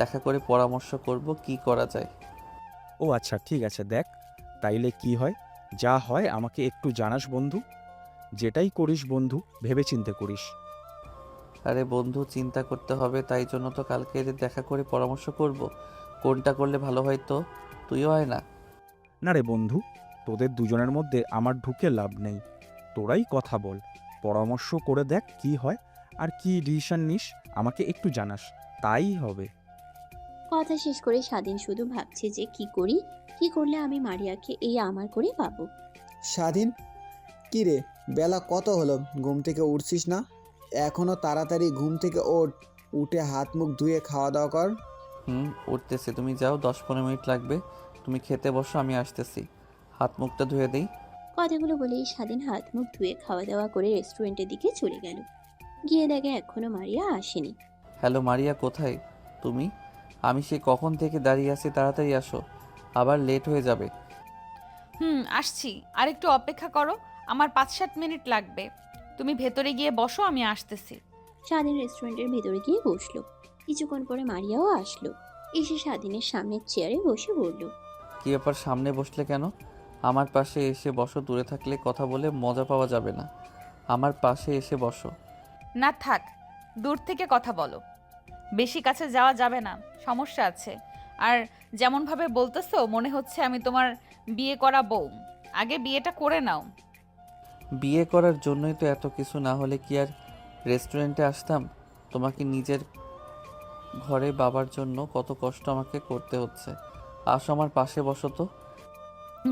দেখা করে পরামর্শ করব কি করা যায়। ও আচ্ছা, ঠিক আছে, দেখ তাইলে কি হয়। যা হয় আমাকে একটু জানাস বন্ধু। যেটাই করিস বন্ধু, ভেবেচিন্তে করিস। আরে বন্ধু, চিন্তা করতে হবে, তাই জন্য তো কালকে দেখা করে পরামর্শ করব। কোনটা করলে ভালো হয় তো তুইও হয় না? না রে বন্ধু, তোদের দুজনের মধ্যে আমার ঢুকে লাভ নেই। তোরাই কথা বল, পরামর্শ করে দেখ কি হয়, আর কি ডিসিশন নিস আমাকে একটু জানাস, তাই হবে। কথা শেষ করে স্বাধীন শুধু ভাবছে যে কি করলে আমি মারিয়াকে এই আমার করে পাবো। স্বাধীন, কি রে, বেলা কত হলো, ঘুম থেকে উঠছিস না? এখনো তাড়াতাড়ি ঘুম থেকে ওঠ, উঠে হাত মুখ ধুয়ে খাওয়া দাওয়া কর। উঠতেছে, তুমি যাও, 10-15 মিনিট লাগবে। তুমি খেতে বসো, আমি আসতেছি, হাত মুখটা ধুয়ে দিই। কথাগুলো বলেই স্বাধীন হাত মুখ ধুয়ে খাওয়া দাওয়া করে রেস্টুরেন্টের দিকে চলে গেল। গিয়ে দেখে এখনো মারিয়া আসেনি। হ্যালো মারিয়া, কোথায় তুমি? আমি সে কখন থেকে দাঁড়িয়ে আছি, তাড়াতাড়ি আসো, আবার লেট হয়ে যাবে। আসছি, আর একটু অপেক্ষা করো, আমার 5-7 মিনিট লাগবে। তুমি ভেতরে গিয়ে বসো, আমি আসতেছি। স্বাধীন রেস্টুরেন্টের ভেতরে গিয়ে বসলো। কিছুক্ষণ পরে মারিয়াও আসলো। এসে স্বাধীনের সামনের চেয়ারে বসে পড়ল। কি ব্যাপার, সামনে বসলে কেন? আমার পাশে এসে বসো, দূরে থাকলে কথা বলে মজা পাওয়া যাবে না, আমার পাশে এসে বসো। না থাক, দূর থেকে কথা বলো, বেশি কাছে যাওয়া যাবে না, সমস্যা আছে। আর যেমনভাবে বলতেছো মনে হচ্ছে আমি তোমার বিয়ে করা বউ। আগে বিয়েটা করে নাও। বিয়ে করার জন্যই তো এত কিছু, না হলে কি আর রেস্টুরেন্টে আসতাম? তোমাকে নিজের ঘরে বাবার জন্য কত কষ্ট আমাকে করতে হচ্ছে। আসো, আমার পাশে বসো তো।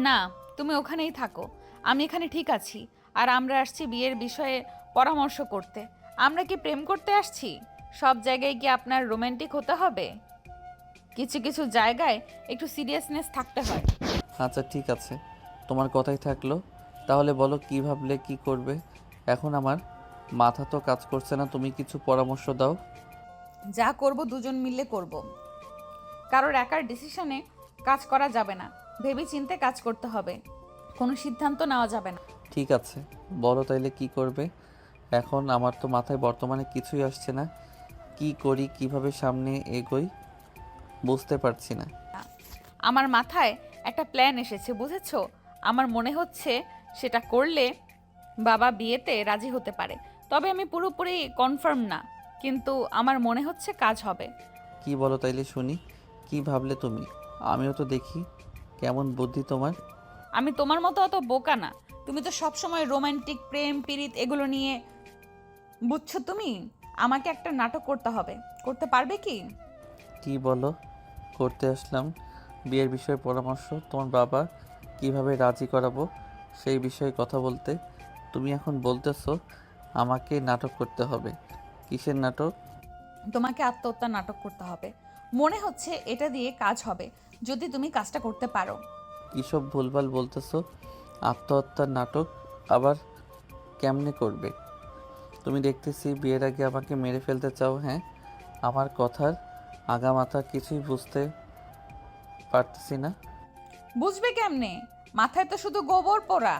না, তুমি ওখানেই থাকো, আমি এখানে ঠিক আছি। আর আমরা আসছি বিয়ের বিষয়ে পরামর্শ করতে। আমরা কি প্রেম করতে আসছি? সব জায়গায় কি আপনার রোমান্টিক হতে হবে? কিছু কিছু জায়গায় একটু সিরিয়াসনেস থাকতে হয়। আচ্ছা ঠিক আছে, তোমার কথাই থাকলো। তাহলে বলো কি ভাবলে কি করবে? এখন আমার মাথা তো কাজ করছে না, তুমি কিছু পরামর্শ দাও। যা করব দুজন মিলে করব, কারোর একার ডিসিশনে কাজ করা যাবে না, ভেবে চিন্তে কাজ করতে হবে, কোনো সিদ্ধান্ত নেওয়া যাবে না। ঠিক আছে, বলো তাইলে কি করবে? এখন আমার তো মাথায় বর্তমানে কিছুই আসছে না। কি করি, কিভাবে সামনে এগোই বুঝতে পারছি না। আমার মাথায় একটা প্ল্যান এসেছে, বুঝেছো? আমার মনে হচ্ছে সেটা করলে বাবা বিয়েতে রাজি হতে পারে, তবে আমি পুরোপুরি কনফার্ম না, কিন্তু আমার মনে হচ্ছে কাজ হবে। কি বলো তাইলে শুনি, কি ভাবলে তুমি? আমিও তো দেখি কেমন বুদ্ধি তোমার। আমি তোমার মতো অত বোকা না, তুমি তো সবসময় রোমান্টিক প্রেম পীড়িত এগুলো নিয়ে, বুঝছো তুমি? আমাকে একটা নাটক করতে হবে, করতে পারবে কি? কি বলো? করতে আসলাম বিয়ের বিষয়ে পরামর্শ, তোমার বাবা কিভাবে রাজি করাবো সেই বিষয়ে কথা বলতে। তুমি এখন বলতেছো আমাকে নাটক করতে হবে? কিসের নাটক? তোমাকে আত্মহত্যা নাটক করতে হবে, মনে হচ্ছে এটা দিয়ে কাজ হবে যদি তুমি কাজটা করতে পারো। কিসব ভুলভাল বলতেছো? আত্মহত্যার নাটক আবার কেমনে করবে? তুমি দেখতেছি বিয়ের আগে আমাকে মেরে ফেলতে চাও। হ্যাঁ, আমার কথার আগামাথা কিছুই বুঝতে পারতেছি না। বুঝবে কেমনে? মাথায় তো শুধু গোবর পোড়া।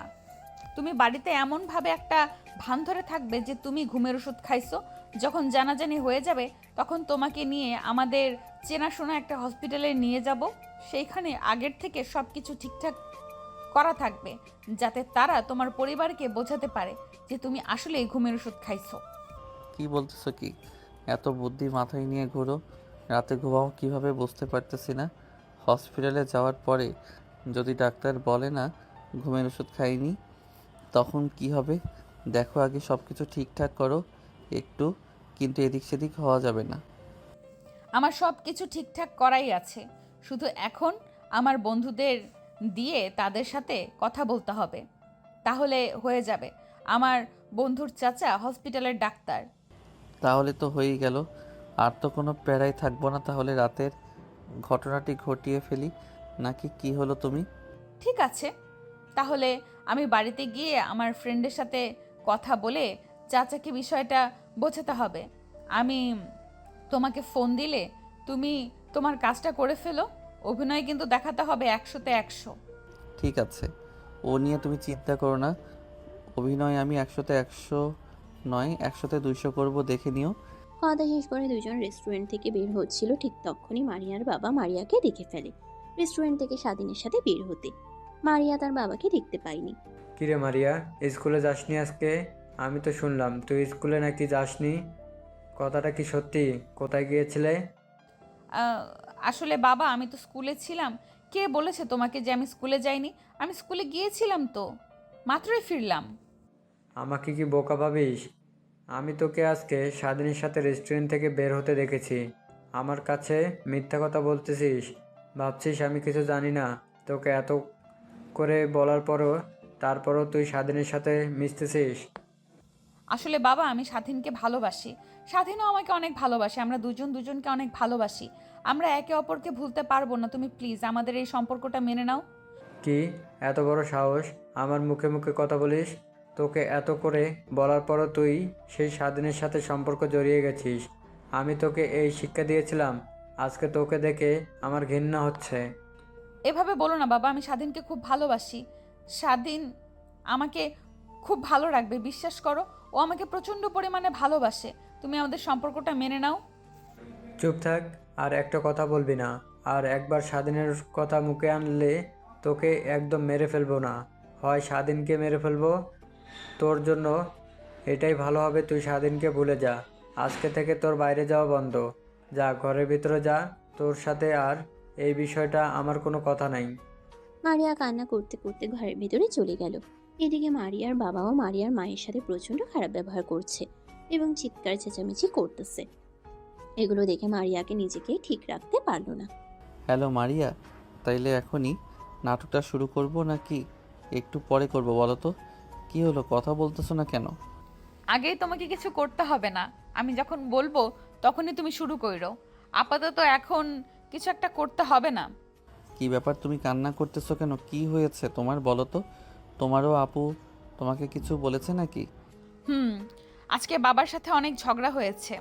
তুমি বাড়িতে এমনভাবে একটা ভান ধরে থাকবে যে তুমি ঘুমের ওষুধ খাইছো, যখন জানাজানি হয়ে যাবে তখন তোমাকে নিয়ে আমাদের চেনাশোনা একটা হসপিটালে নিয়ে যাব, সেইখানে আগের থেকে সব কিছু ঠিকঠাক করা থাকবে, যাতে তারা তোমার পরিবারকে বোঝাতে পারে যে তুমি আসলেই ঘুমের ওষুধ খাইছো। কি বলতেছো কি? এত বুদ্ধি মাথায় নিয়ে ঘুরো? রাতে ঘুমাও কিভাবে বুঝতে পারতেছি না। হসপিটালে যাওয়ার পরে যদি ডাক্তার বলে না ঘুমের ওষুধ খাইনি, তখন কি হবে? দেখো আগে সব কিছু ঠিকঠাক করো একটু, কিন্তু এদিক সেদিক হওয়া যাবে না। আমার সব কিছু ঠিকঠাক করাই আছে, শুধু এখন আমার বন্ধুদের দিয়ে তাদের সাথে কথা বলতে হবে, তাহলে হয়ে যাবে। আমার বন্ধুর চাচা হসপিটালের ডাক্তার। তাহলে তো হয়েই গেল, আর তো কোনো প্যারাই থাকবো না। তাহলে রাতের ঘটনাটি ঘটিয়ে ফেলি নাকি কি হলো তুমি? ঠিক আছে, তাহলে আমি বাড়িতে গিয়ে আমার ফ্রেন্ডের সাথে কথা বলে চাচাকে বিষয়টা বোঝাতে হবে। আমি তোমাকে ফোন দিলে তুমি তোমার কাজটা করে ফেলো, অভিনয় কিন্তু দেখাতে হবে 100-তে 100। ঠিক আছে, ও নিয়ে তুমি চিন্তা করো না। অভিনয় আমি 100-তে 100 নয়, 100-তে 200 করবো, দেখে নিও। কথা শেষ করে দুজন রেস্টুরেন্ট থেকে বের হচ্ছিল, ঠিক তখনই মারিয়ার বাবা মারিয়াকে দেখে ফেলে রেস্টুরেন্ট থেকে স্বাধীনের সাথে বের হতে। মারিয়া তার বাবাকে দেখতে পায়নি। কিরে মারিয়া, স্কুলে যাসনি আজকে? আমি তো শুনলাম তুই স্কুলে নাকি যাসনি, কথাটা কি সত্যি? কোথায় গিয়েছিলে? আহ, আসলে বাবা আমি তো স্কুলে ছিলাম। কে বলেছে তোমাকে যে আমি স্কুলে যাইনি? আমি স্কুলে গিয়েছিলাম তো, মাত্রই ফিরলাম। আমাকে কি বোকা ভাবিস? আমি তোকে আজকে স্বাধীনের সাথে রেস্টুরেন্ট থেকে বের হতে দেখেছি। আমার কাছে মিথ্যা কথা বলতেছিস? ভাবছিস আমি কিছু জানি না? তোকে এত করে বলার পরও তারপরও তুই স্বাধীনের সাথে মিশতেছিস? আসলে বাবা আমি স্বাধীনকে ভালোবাসি, স্বাধীনও আমাকে অনেক ভালোবাসে, আমরা দুজন দুজনকে অনেক ভালোবাসি, আমরা একে অপরকে ভুলতে পারবো না। তুমি প্লিজ আমাদের এই সম্পর্কটা মেনে নাও। কি এত বড় সাহস আমার মুখে মুখে কথা বলিস? তোকে এত করে বলার পরও তুই সেই স্বাধীনের সাথে সম্পর্ক জড়িয়ে গেছিস। আমি তোকে এই শিক্ষা দিয়েছিলাম, আজকে তোকে দেখে আমার ঘৃণা হচ্ছে। এভাবে বলো না বাবা, আমি স্বাধীনকে খুব ভালোবাসি, স্বাধীন আমাকে খুব ভালো রাখবে, বিশ্বাস করো, ও আমাকে প্রচণ্ড পরিমাণে ভালোবাসে। তুমি আমাদের সম্পর্কটা মেনে নাও। চুপ থাক, আর একটা কথা বলবি না। আর একবার স্বাধীনের কথা মুখে আনলে তোকে একদম মেরে ফেলবো না, হয় স্বাধীনকে মেরে ফেলবো। তোর জন্য এটাই ভালো হবে, তুই স্বাধীনকে ভুলে যা। আজকে থেকে তোর বাইরে যাওয়া বন্ধ। যা ঘরের ভিতরে যা, তোর সাথে আর এই বিষয়টা আমার কোনো কথা নাই। মারিয়া কান্না করতে করতে ঘরের ভিতরে চলে গেল। এদিকে মারিয়ার বাবাও মারিয়ার মায়ের সাথে প্রচন্ড খারাপ ব্যবহার করছে এবং চিৎকার চেঁচামেচি করতেছে। এগুলো দেখে মারিয়াকে নিজেকে ঠিক রাখতে পারল না। হ্যালো মারিয়া, তাইলে এখনই নাটকটা শুরু করব নাকি একটু পরে করব বলো তো? কি হলো, কথা বলতেছো না কেন? আগেই তোমাকে কিছু করতে হবে না, আমি যখন বলবো তখনই তুমি শুরু করো। আপাতত এখন কিছু একটা করতে হবে না? কি ব্যাপার, তুমি কান্না করতেছো কেন? কি হয়েছে তোমার বলো তো? তোমারও আপু তোমাকে কিছু বলেছে নাকি? হুম, আজকে বাবার সাথে অনেক ঝগড়া হয়েছে।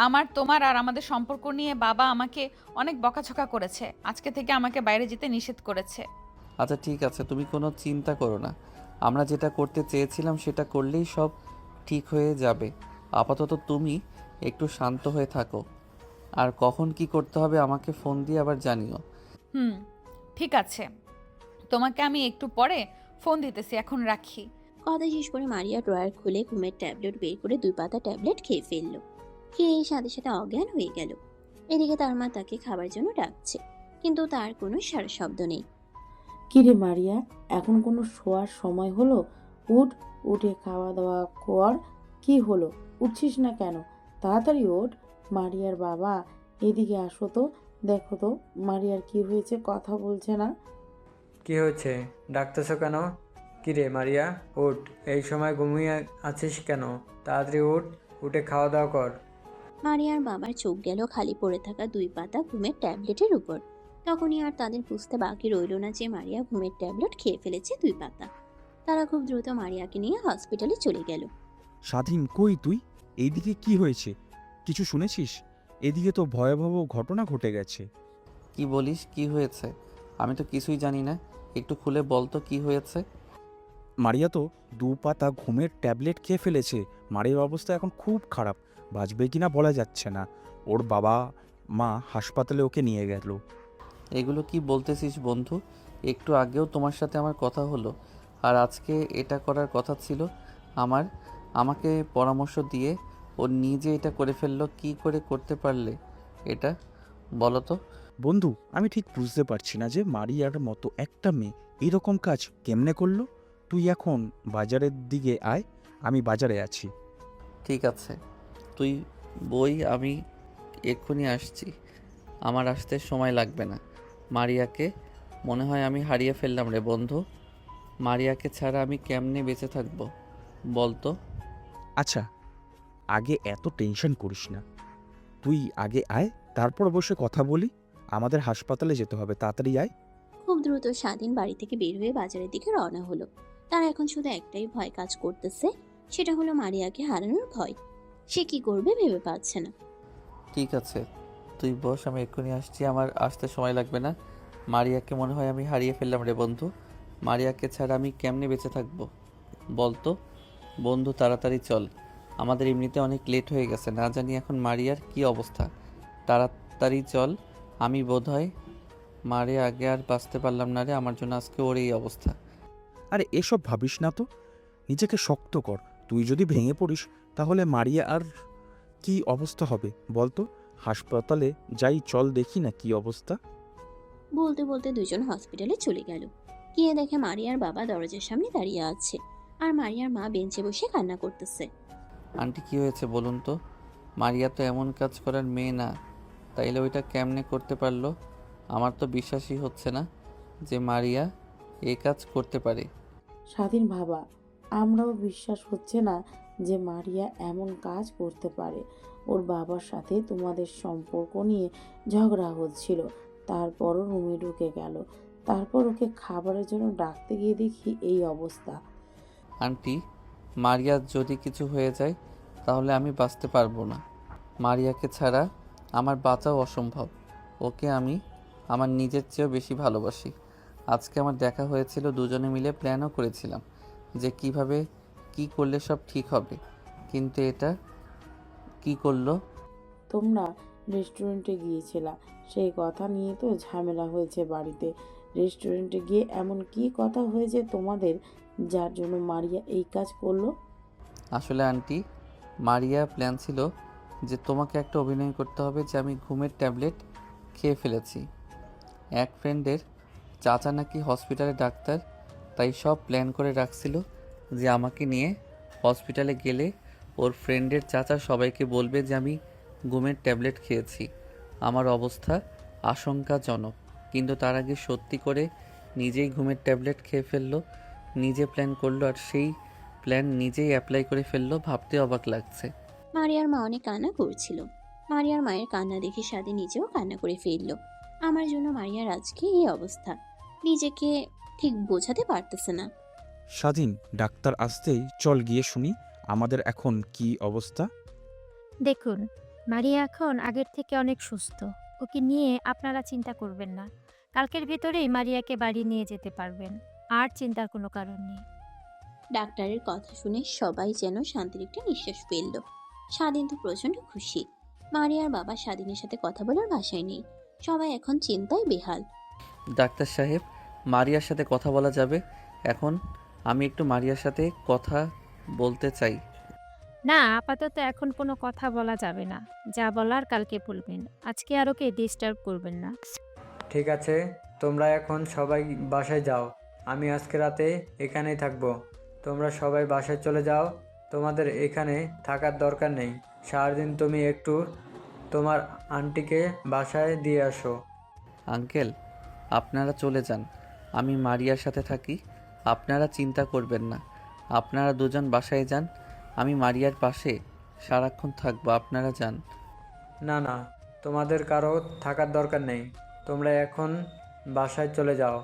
আমার, তোমার আর আমাদের সম্পর্ক নিয়ে বাবা আমাকে অনেক বকাঝকা করেছে। আজকে থেকে আমাকে বাইরে যেতে নিষেধ করেছে। আচ্ছা ঠিক আছে, তুমি কোনো চিন্তা করো না। আমরা যেটা করতে চেয়েছিলাম সেটা করলেই সব ঠিক হয়ে যাবে। আপাতত তুমি একটু শান্ত হয়ে থাকো। আর কখন কি করতে হবে আমাকে ফোন দিয়ে আবার জানিও। হুম, ঠিক আছে। তোমাকে আমি একটু পরে ফোন দিতেছি, এখন রাখি। কথা শেষ করে মারিয়া ড্রয়ার খুলে ঘুমের ট্যাবলেট বের করে 2 পাতা ট্যাবলেট খেয়ে ফেললো। খেয়ে সাথে সাথে অজ্ঞান হয়ে গেল। এদিকে তার মা তাকে খাবার জন্য ডাকছে, কিন্তু তার কোনো সাড়া শব্দ নেই। কিরে মারিয়া, এখন কোনো শোয়ার সময় হলো? উঠ, উঠে খাওয়া দাওয়া কর। কি হলো, উঠছিস না কেন? তাড়াতাড়ি ওঠ। মারিয়ার বাবা, এদিকে আসো তো, দেখো তো মারিয়ার কি হয়েছে, কথা বলছে না। কি হয়েছে, ডাকতেছো কেন? কিরে মারিয়া, উঠ। এই সময় ঘুমিয়ে আছিস কেন? তাড়াতাড়ি উঠ, উঠে খাওয়া দাওয়া কর। মারিয়ার বাবার চোখ গেল খালি পড়ে থাকা 2 পাতা ঘুমের ট্যাবলেটের উপর। তখনই আর তাদের বুঝতে বাকি রইল না যে মারিয়া ঘুমের ট্যাবলেট খেয়ে ফেলেছে 2 পাতা। তারা খুব দ্রুত মারিয়াকে নিয়ে হসপিটালে চলে গেল। স্বাধীন, কই তুই? এইদিকে কি হয়েছে? কিছু শুনেছিস? এদিকে তো ভয়াবহ ঘটনা ঘটে গেছে। কি বলিস, কি হয়েছে? আমি তো কিছুই জানি না, একটু খুলে বল তো কি হয়েছে। মারিয়া তো 2 পাতা ঘুমের ট্যাবলেট খেয়ে ফেলেছে। মারিয়ার অবস্থা এখন খুব খারাপ, বাঁচবে কিনা বলা যাচ্ছে না। ওর বাবা মা হাসপাতালে ওকে নিয়ে গেল। এগুলো কি বলতেছিস বন্ধু? একটু আগেও তোমার সাথে আমার কথা হলো, আর আজকে এটা করার কথা ছিল আমার। আমাকে পরামর্শ দিয়ে ও নিজে এটা করে ফেললো। কি করে করতে পারলে এটা বলো তো? বন্ধু, আমি ঠিক বুঝতে পারছি না যে মারিয়ার মতো একটা মেয়ে এরকম কাজ কেমনে করলো। তুই এখন বাজারের দিকে আয়, আমি বাজারে আছি। ঠিক আছে, তুই বই, আমি এক্ষুনি আসছি। আমার আসতে সময় লাগবে না। মারিয়াকে মনে হয় আমি হারিয়ে ফেললাম রে বন্ধু। মারিয়াকে ছাড়া আমি কেমনে বেঁচে থাকবো বলতো? আচ্ছা, আগে এত টেনশন করিস না। তুই আগে আয়, তারপর অবশ্যই কথা বলি। আমাদের হাসপাতালে যেতে হবে, তাড়াতাড়ি আয়। খুব দ্রুত স্বাধীন বাড়ি থেকে বের হয়ে বাজারের দিকে রওনা হলো। তার এখন শুধু একটাই ভয় কাজ করতেছে, সেটা হলো মারিয়াকে হারানোর ভয়। সে কি করবে ভেবে পাচ্ছে না। ঠিক আছে, তুই বস, আমি এক্ষুনি আসছি। আমার আসতে সময় লাগবে না। মারিয়াকে মনে হয় আমি হারিয়ে ফেললাম রে বন্ধু। মারিয়াকে ছাড়া আমি কেমনে বেঁচে থাকবো বলতো? বন্ধু তাড়াতাড়ি চল, আমাদের এমনিতে অনেক লেট হয়ে গেছে। না জানি এখন মারিয়ার কি অবস্থা। তাড়াতাড়ি চল। আমি বোধহয় মারে আগে আর বাঁচতে পারলাম না রে, আমার জন্য আজকে ওর এই অবস্থা। আরে এসব ভাবিস না তো, নিজেকে শক্ত কর। তুই যদি ভেঙে পড়িস তাহলে মারিয়া আর কি অবস্থা হবে বলতো? হাসপাতালে যাই, চল দেখি না কি অবস্থা। বলতে বলতে দুজন হসপিটালে চলে গেল। গিয়ে দেখে মারিয়ার বাবা দরজার সামনে দাঁড়িয়ে আছে, আর মারিয়ার মা বেঞ্চে বসে কান্না করতেছে। আন্টি কি হয়েছে বলুন তো? মারিয়া তো এমন কাজ করার মেয়ে না, তাইলে ওইটা কেমনে করতে পারলো? আমার তো বিশ্বাসই হচ্ছে না যে মারিয়া এই কাজ করতে পারে। স্বাধীন বাবা, আমরাও বিশ্বাস হচ্ছে না যে মারিয়া এমন কাজ করতে পারে। ওর বাবার সাথে তোমাদের সম্পর্ক নিয়ে ঝগড়া হচ্ছিল, তারপরও রুমে ঢুকে গেল। তারপর ওকে খাবারের জন্য ডাকতে গিয়ে দেখি এই অবস্থা। আন্টি, মারিয়ার যদি কিছু হয়ে যায় তাহলে আমি বাঁচতে পারবো না। মারিয়াকে ছাড়া আমার বাঁচাও অসম্ভব। ওকে আমি আমার নিজের চেয়েও বেশি ভালোবাসি। আজকে আমার দেখা হয়েছিল, দুজনে মিলে প্ল্যানও করেছিলাম যে কিভাবে কি করলে সব ঠিক হবে। কিন্তু এটা কি করলো? তোমরা রেস্টুরেন্টে গিয়েছিলা, সেই কথা নিয়ে তো ঝামেলা হয়েছে বাড়িতে। রেস্টুরেন্টে গিয়ে এমন কি কথা হয়েছে তোমাদের, যার জন্য মারিয়া এই কাজ করলো? আসলে আন্টি, মারিয়া প্ল্যান ছিল যে তোমাকে একটা অভিনয় করতে হবে যে আমি ঘুমের ট্যাবলেট খেয়ে ফেলেছি। এক ফ্রেন্ডের চাচা নাকি হসপিটালে ডাক্তার, তাই সব প্ল্যান করে রাখছিল যে আমাকে নিয়ে হসপিটালে গেলে ওর ফ্রেন্ডের চাচা সবাইকে বলবে যে আমি ঘুমের ট্যাবলেট খেয়েছি। আমার অবস্থা আশঙ্কাজনক, কিন্তু তার আগে সত্যি করে নিজেই ঘুমের ট্যাবলেট খেয়ে ফেললো। নিজে প্ল্যান করলো আর সেই প্ল্যান নিজেই অ্যাপ্লাই করে ফেললো। ভাবতে অবাক লাগছে। মারিয়ার মা অনেক কান্না করছিল। মারিয়ার মায়ের কান্না দেখে স্বাধীন নিজেও কান্না করে ফেলল। আমার জন্য মারিয়ার আজকে এই অবস্থা, নিজেকে ঠিক বোঝাতে পারতেছে না। স্বাধীন, ডাক্তার আসতেই চল গিয়ে শুনি আমাদের এখন কি অবস্থা। দেখুন, মারিয়া এখন আগের থেকে অনেক সুস্থ। ওকে নিয়ে আপনারা চিন্তা করবেন না। কালকের ভেতরেই মারিয়াকে বাড়ি নিয়ে যেতে পারবেন। আর চিন্তার কোনো কারণ নেই। ডাক্তারের কথা শুনে সবাই যেন শান্তির একটা নিঃশ্বাস ফেলল। স্বাধীন তো প্রচন্ড খুশি। মারিয়ার বাবা স্বাধীনের সাথে কথা বলার ভাষায় নেই। সবাই এখন চিন্তায় বেহাল। ডাক্তার সাহেব, মারিয়ার সাথে কথা বলা যাবে এখন? আমি একটু মারিয়ার সাথে কথা বলতে চাই। না, আপাতত এখন কোনো কথা বলা যাবে না। যা বলার কালকে বলবেন। আজকে আর ওকে ডিস্টার্ব করবেন না। ঠিক আছে, তোমরা এখন সবাই বাসায় যাও। আমি আজকে রাতে এখানেই থাকবো। তোমরা সবাই বাসায় চলে যাও। তোমাদের এখানে থাকার দরকার নেই। সারাদিন তুমি একটু তোমার আন্টিকে বাসায় দিয়ে আসো। আঙ্কেল, আপনারা চলে যান, আমি মারিয়ার সাথে থাকি। আপনারা চিন্তা করবেন না। আপনারা দুজন বাসায় যান, আমি মারিয়ার পাশে সারাক্ষণ থাকবো। আপনারা যান। না না, তোমাদের কারো থাকার দরকার নেই। তোমরা এখন বাসায় চলে যাও।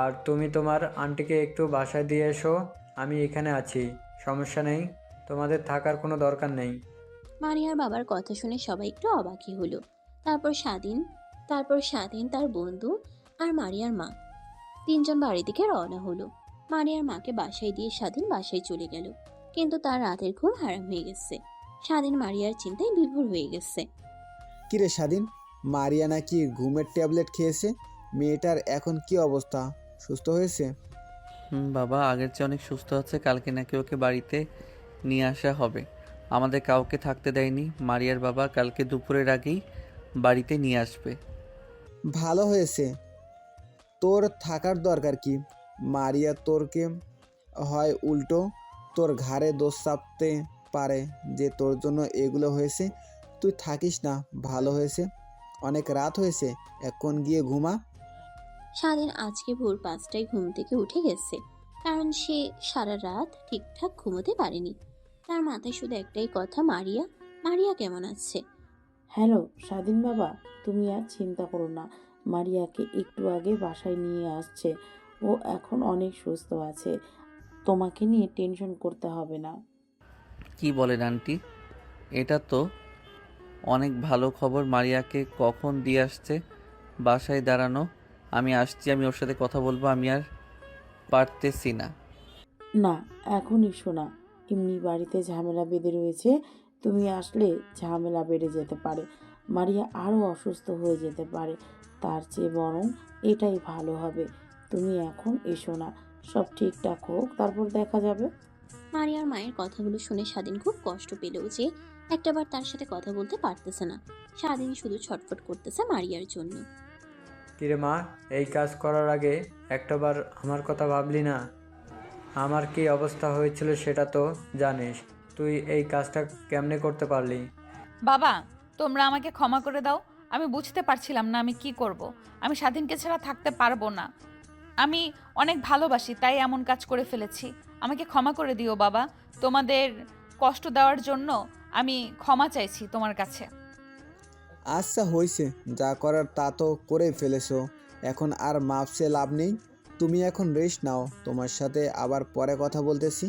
আর তুমি তোমার আন্টিকে একটু বাসায় দিয়ে এসো। আমি এখানে আছি, সমস্যা নেই। তোমাদের থাকার কোনো দরকার নেই। মারিয়ার বাবার কথা শুনে সবাই একটু অবাকই হলো। তারপর স্বাধীন, তার বন্ধু আর মারিয়ার মা তিনজন বাড়ি থেকে রওনা হলো। মারিয়ার মাকে বাসায় দিয়ে স্বাধীন বাসায় চলে গেল। কিন্তু তার রাতের ঘুম হারাম হয়ে গেছে। স্বাধীন মারিয়ার চিন্তায় বিভোর হয়ে গেছে। কিরে স্বাধীন, মারিয়া নাকি ঘুমের ট্যাবলেট খেয়েছে? মেয়েটার এখন কি অবস্থা? সুস্থ হয়েছে? বাবা আগের চেয়ে অনেক সুস্থ আছে। কালকে নাকি ওকে বাড়িতে নিয়ে আসা হবে। আমাদের কাউকে থাকতে দেয়নি। মারিয়ার বাবা কালকে দুপুরের আগেই বাড়িতে নিয়ে আসবে। ভালো হয়েছে। তোর থাকার দরকার কি? মারিয়া তোরকে হয় উল্টো তোর ঘাড়ে দোষ চাপতে পারে যে তোর জন্য এগুলো হয়েছে। তুই থাকিস না, ভালো হয়েছে। অনেক রাত হয়েছে, এখন গিয়ে ঘুমা। স্বাধীন আজকে ভোর 5টায় ঘুম থেকে উঠে গেছে, কারণ সে সারা রাত ঠিকঠাক ঘুমোতে পারেনি। তার মাথায় শুধু একটাই কথা, মারিয়া মারিয়া কেমন আছে। হ্যালো স্বাধীন বাবা, তুমি আর চিন্তা করো না। মারিয়াকে একটু আগে বাসায় নিয়ে আসছে। ও এখন অনেক সুস্থ আছে। তোমাকে নিয়ে টেনশন করতে হবে না। কি বলেন আন্টি? এটা তো অনেক ভালো খবর। মারিয়াকে কখন দিয়ে আসছে? বাসায় দাঁড়ানো। আমি আসছি, আমি ওর সাথে কথা বলবো। আমি আর পারতেছি না। না, এখনই শোনা, এমনি বাড়িতে ঝামেলা বেঁধে রয়েছে। তুমি আসলে ঝামেলা বেড়ে যেতে পারে। মারিয়া আরও অসুস্থ হয়ে যেতে পারে। তার চেয়ে বরং এটাই ভালো হবে। তুমি এখন এসো না, সব ঠিকঠাক হোক, তারপর দেখা যাবে। মারিয়ার মায়ের কথাগুলো শুনে স্বাধীন খুব কষ্ট পেল যে একটাবার তার সাথে কথা বলতে পারতেছে না। স্বাধীন শুধু ছটফট করতেছে মারিয়ার জন্য। কিরে মা, এই কাজ করার আগে একটাবার আমার কথা ভাবলি না? আমার কি অবস্থা হয়েছিল সেটা তো জানিস। তুই এই কাজটা কেমনে করতে পারলি? বাবা, তোমরা আমাকে ক্ষমা করে দাও। আমি বুঝতে পারছিলাম না আমি কি করব। আমি স্বাধীনকে ছাড়া থাকতে পারবো না। আমি অনেক ভালোবাসি, তাই এমন কাজ করে ফেলেছি। আমাকে ক্ষমা করে দিও বাবা। তোমাদের কষ্ট দেওয়ার জন্য আমি ক্ষমা চাইছি তোমার কাছে। আচ্ছা হয়েছে, যা করার তা তো করে ফেলেছো। এখন আর মাপসে লাভ নেই। তুমি এখন রেস্ট নাও, তোমার সাথে আবার পরে কথা বলতেছি।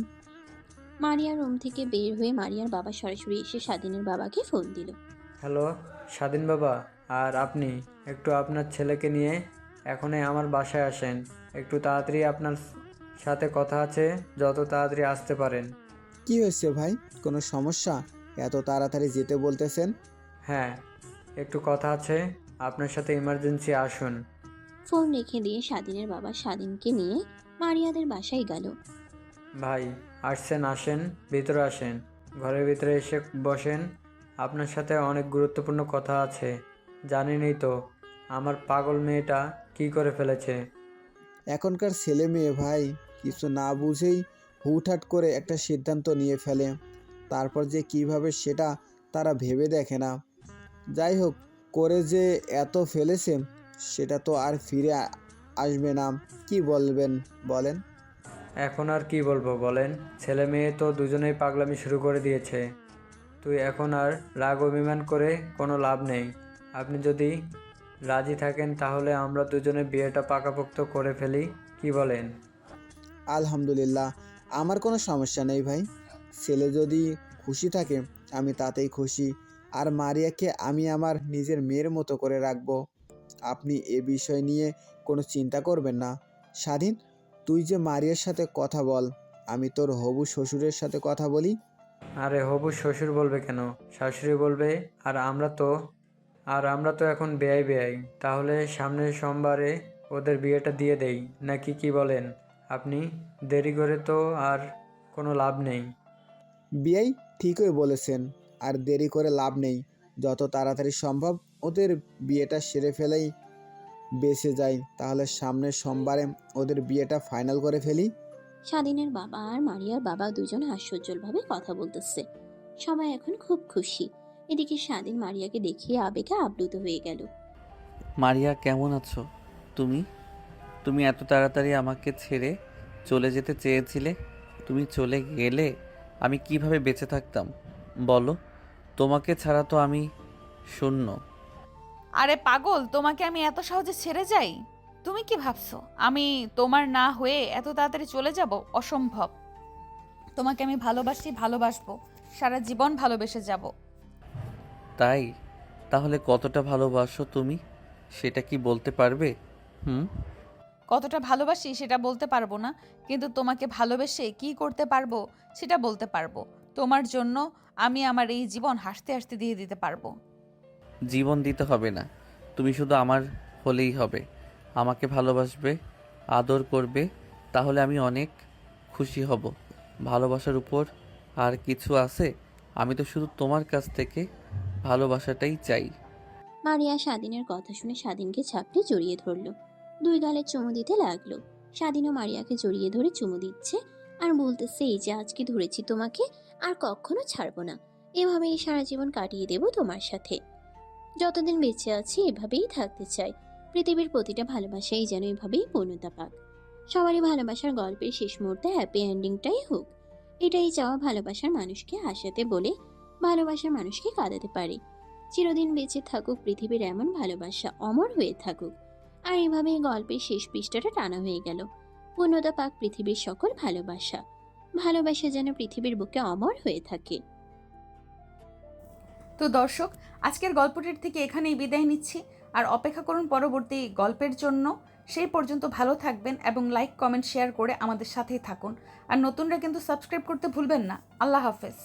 মারিয়ার রুম থেকে বের হয়ে মারিয়ার বাবা সরাসরি এসে স্বাধীনের বাবাকে ফোন দিল। হ্যালো স্বাধীন বাবা, আর আপনি একটু আপনার ছেলেকে নিয়ে এখনই আমার বাসায় আসেন। একটু তাড়াতাড়ি আপনার সাথে কথা আছে, যত তাড়াতাড়ি আসতে পারেন। কি হয়েছে ভাই, কোনো সমস্যা? এত তাড়াতাড়ি যেতে বলতেছেন? হ্যাঁ, একটু কথা আছে, আপনার সাথে ইমার্জেন্সি আসুন। ফোন রেখে দিয়ে স্বাধীনের বাবা স্বাধীনকে নিয়ে মারিয়াদের বাসায় গেল। ভাই আসছেন, আসেন, ভিতরে আসেন, ঘরের ভিতরে এসে বসেন। আপনার সাথে অনেক গুরুত্বপূর্ণ কথা আছে। জানেনই তো আমার পাগল মেয়েটা কি করে ফেলেছে। এখনকার ছেলে মেয়ে ভাই কিছু না বুঝেই হুটহাট করে একটা সিদ্ধান্ত নিয়ে ফেলে, তারপর যে কিভাবে সেটা তারা ভেবে দেখে না। যাই হোক, করে যে এত ফেলেছে সেটা তো আর ফিরে আসবে না। কি বলবেন বলেন? এখন আর কি বলবো বলেন? ছেলে মেয়ে তো দুজনেই পাগলামি শুরু করে দিয়েছে। তুই এখন আর রাগ অভিমান করে কোনো লাভ নেই। আপনি যদি রাজি থাকেন তাহলে আমরা দুজনে বিয়েটা পাকাপোক্ত করে ফেলি, কি বলেন? আলহামদুলিল্লাহ, আমার কোনো সমস্যা নেই ভাই। ছেলে যদি খুশি থাকে আমি তাতেই খুশি। আর মারিয়াকে আমি আমার নিজের মেয়ের মতো করে রাখবো। আপনি এ বিষয় নিয়ে কোনো চিন্তা করবেন না। স্বাধীন, তুই যে মারিয়ার সাথে কথা বল, আমি তোর হবু শ্বশুরের সাথে কথা বলি। আরে হবু শ্বশুর বলবে কেন, শাশুড়ি বলবে। আর আমরা তো এখন বেয়াই। তাহলে সামনের সোমবারে ওদের বিয়েটা দিয়ে দেই নাকি, কি বলেন আপনি? দেরি করে তো আর কোনো লাভ নেই। বিয়াই ঠিকই বলেছেন, আর দেরি করে লাভ নেই। যত তাড়াতাড়ি সম্ভব ওদের বিয়েটা সেরে ফেলেই বেঁচে যায়। তাহলে সামনের সোমবারে ওদের বিয়েটা ফাইনাল করে ফেলি। স্বাধীনের বাবা আর মারিয়ার বাবা দুজন হাস্যোজ্জ্বলভাবে কথা বলতেছে। সবাই এখন খুব খুশি। এদিকে স্বাধীন মারিয়াকে দেখিয়ে আবেগে আপ্লুত হয়ে গেল। মারিয়া, কেমন আছো তুমি? তুমি এত তাড়াতাড়ি আমাকে ছেড়ে চলে যেতে চেয়েছিলে। তুমি চলে গেলে আমি কিভাবে বেঁচে থাকতাম বলো? তোমাকে ছাড়া তো আমি শূন্য। আরে পাগল, তোমাকে আমি এত সহজে ছেড়ে যাই? তুমি কি ভাবছো আমি তোমার না হয়ে এত তাড়াতাড়ি চলে যাব? অসম্ভব। তোমাকে আমি ভালোবাসবো, সারা জীবন ভালোবেসে যাব। তাই? তাহলে কতটা ভালোবাসো তুমি, সেটা কি বলতে পারবে? কতটা ভালোবাসি সেটা বলতে পারবো না, কিন্তু তোমাকে ভালোবেসে কি করতে পারবো সেটা বলতে পারবো। তোমার জন্য আমি আমার এই জীবন হাসতে হাসতে দিয়ে দিতে পারবো। জীবন দিতে হবে না, তুমি শুধু আমার হলেই হবে। আমাকে ভালোবাসবে, আদর করবে, তাহলে আমি অনেক খুশি হব। ভালোবাসার উপর আর কিছু আছে? আমি তো শুধু তোমার কাছ থেকে ভালোবাসাটাই চাই। মারিয়া স্বাধীনের কথা শুনে স্বাধীনকে ঝাপটে জড়িয়ে ধরলো। দুই গালে চুমু দিতে লাগলো। স্বাধীনও মারিয়াকে জড়িয়ে ধরে চুমু দিচ্ছে আর বলতেছে, এই যে আজকে ধরেছি তোমাকে, আর কখনো ছাড়বো না। এভাবেই সারা জীবন কাটিয়ে দেব তোমার সাথে। যতদিন বেঁচে আছি এভাবেই থাকতে চাই। পৃথিবীর প্রতিটা ভালোবাসাই যেন এভাবেই পূর্ণতা পাক। সবারই ভালোবাসার গল্পের শেষ মুহূর্তে হ্যাপি এন্ডিংটাই হোক, এটাই চাওয়া ভালোবাসার মানুষকে হাসাতে বলে ভালোবাসার মানুষকে কাঁদাতে পারে। চিরদিন বেঁচে থাকুক পৃথিবীর এমন ভালোবাসা, অমর হয়ে থাকুক। আর এভাবেই গল্পের শেষ পৃষ্ঠাটা টানা হয়ে গেল। পূর্ণতা পাক পৃথিবীর সকল ভালোবাসা। ভালোবাসা যেন পৃথিবীর বুকে অমর হয়ে থাকে। তো দর্শক, আজকের গল্পটির থেকে এখানেই বিদায় নিচ্ছি। আর অপেক্ষা করুন পরবর্তী গল্পের জন্য। সেই পর্যন্ত ভালো থাকবেন এবং লাইক, কমেন্ট, শেয়ার করে আমাদের সাথেই থাকুন। আর নতুনরা কিন্তু সাবস্ক্রাইব করতে ভুলবেন না। আল্লাহ হাফেজ।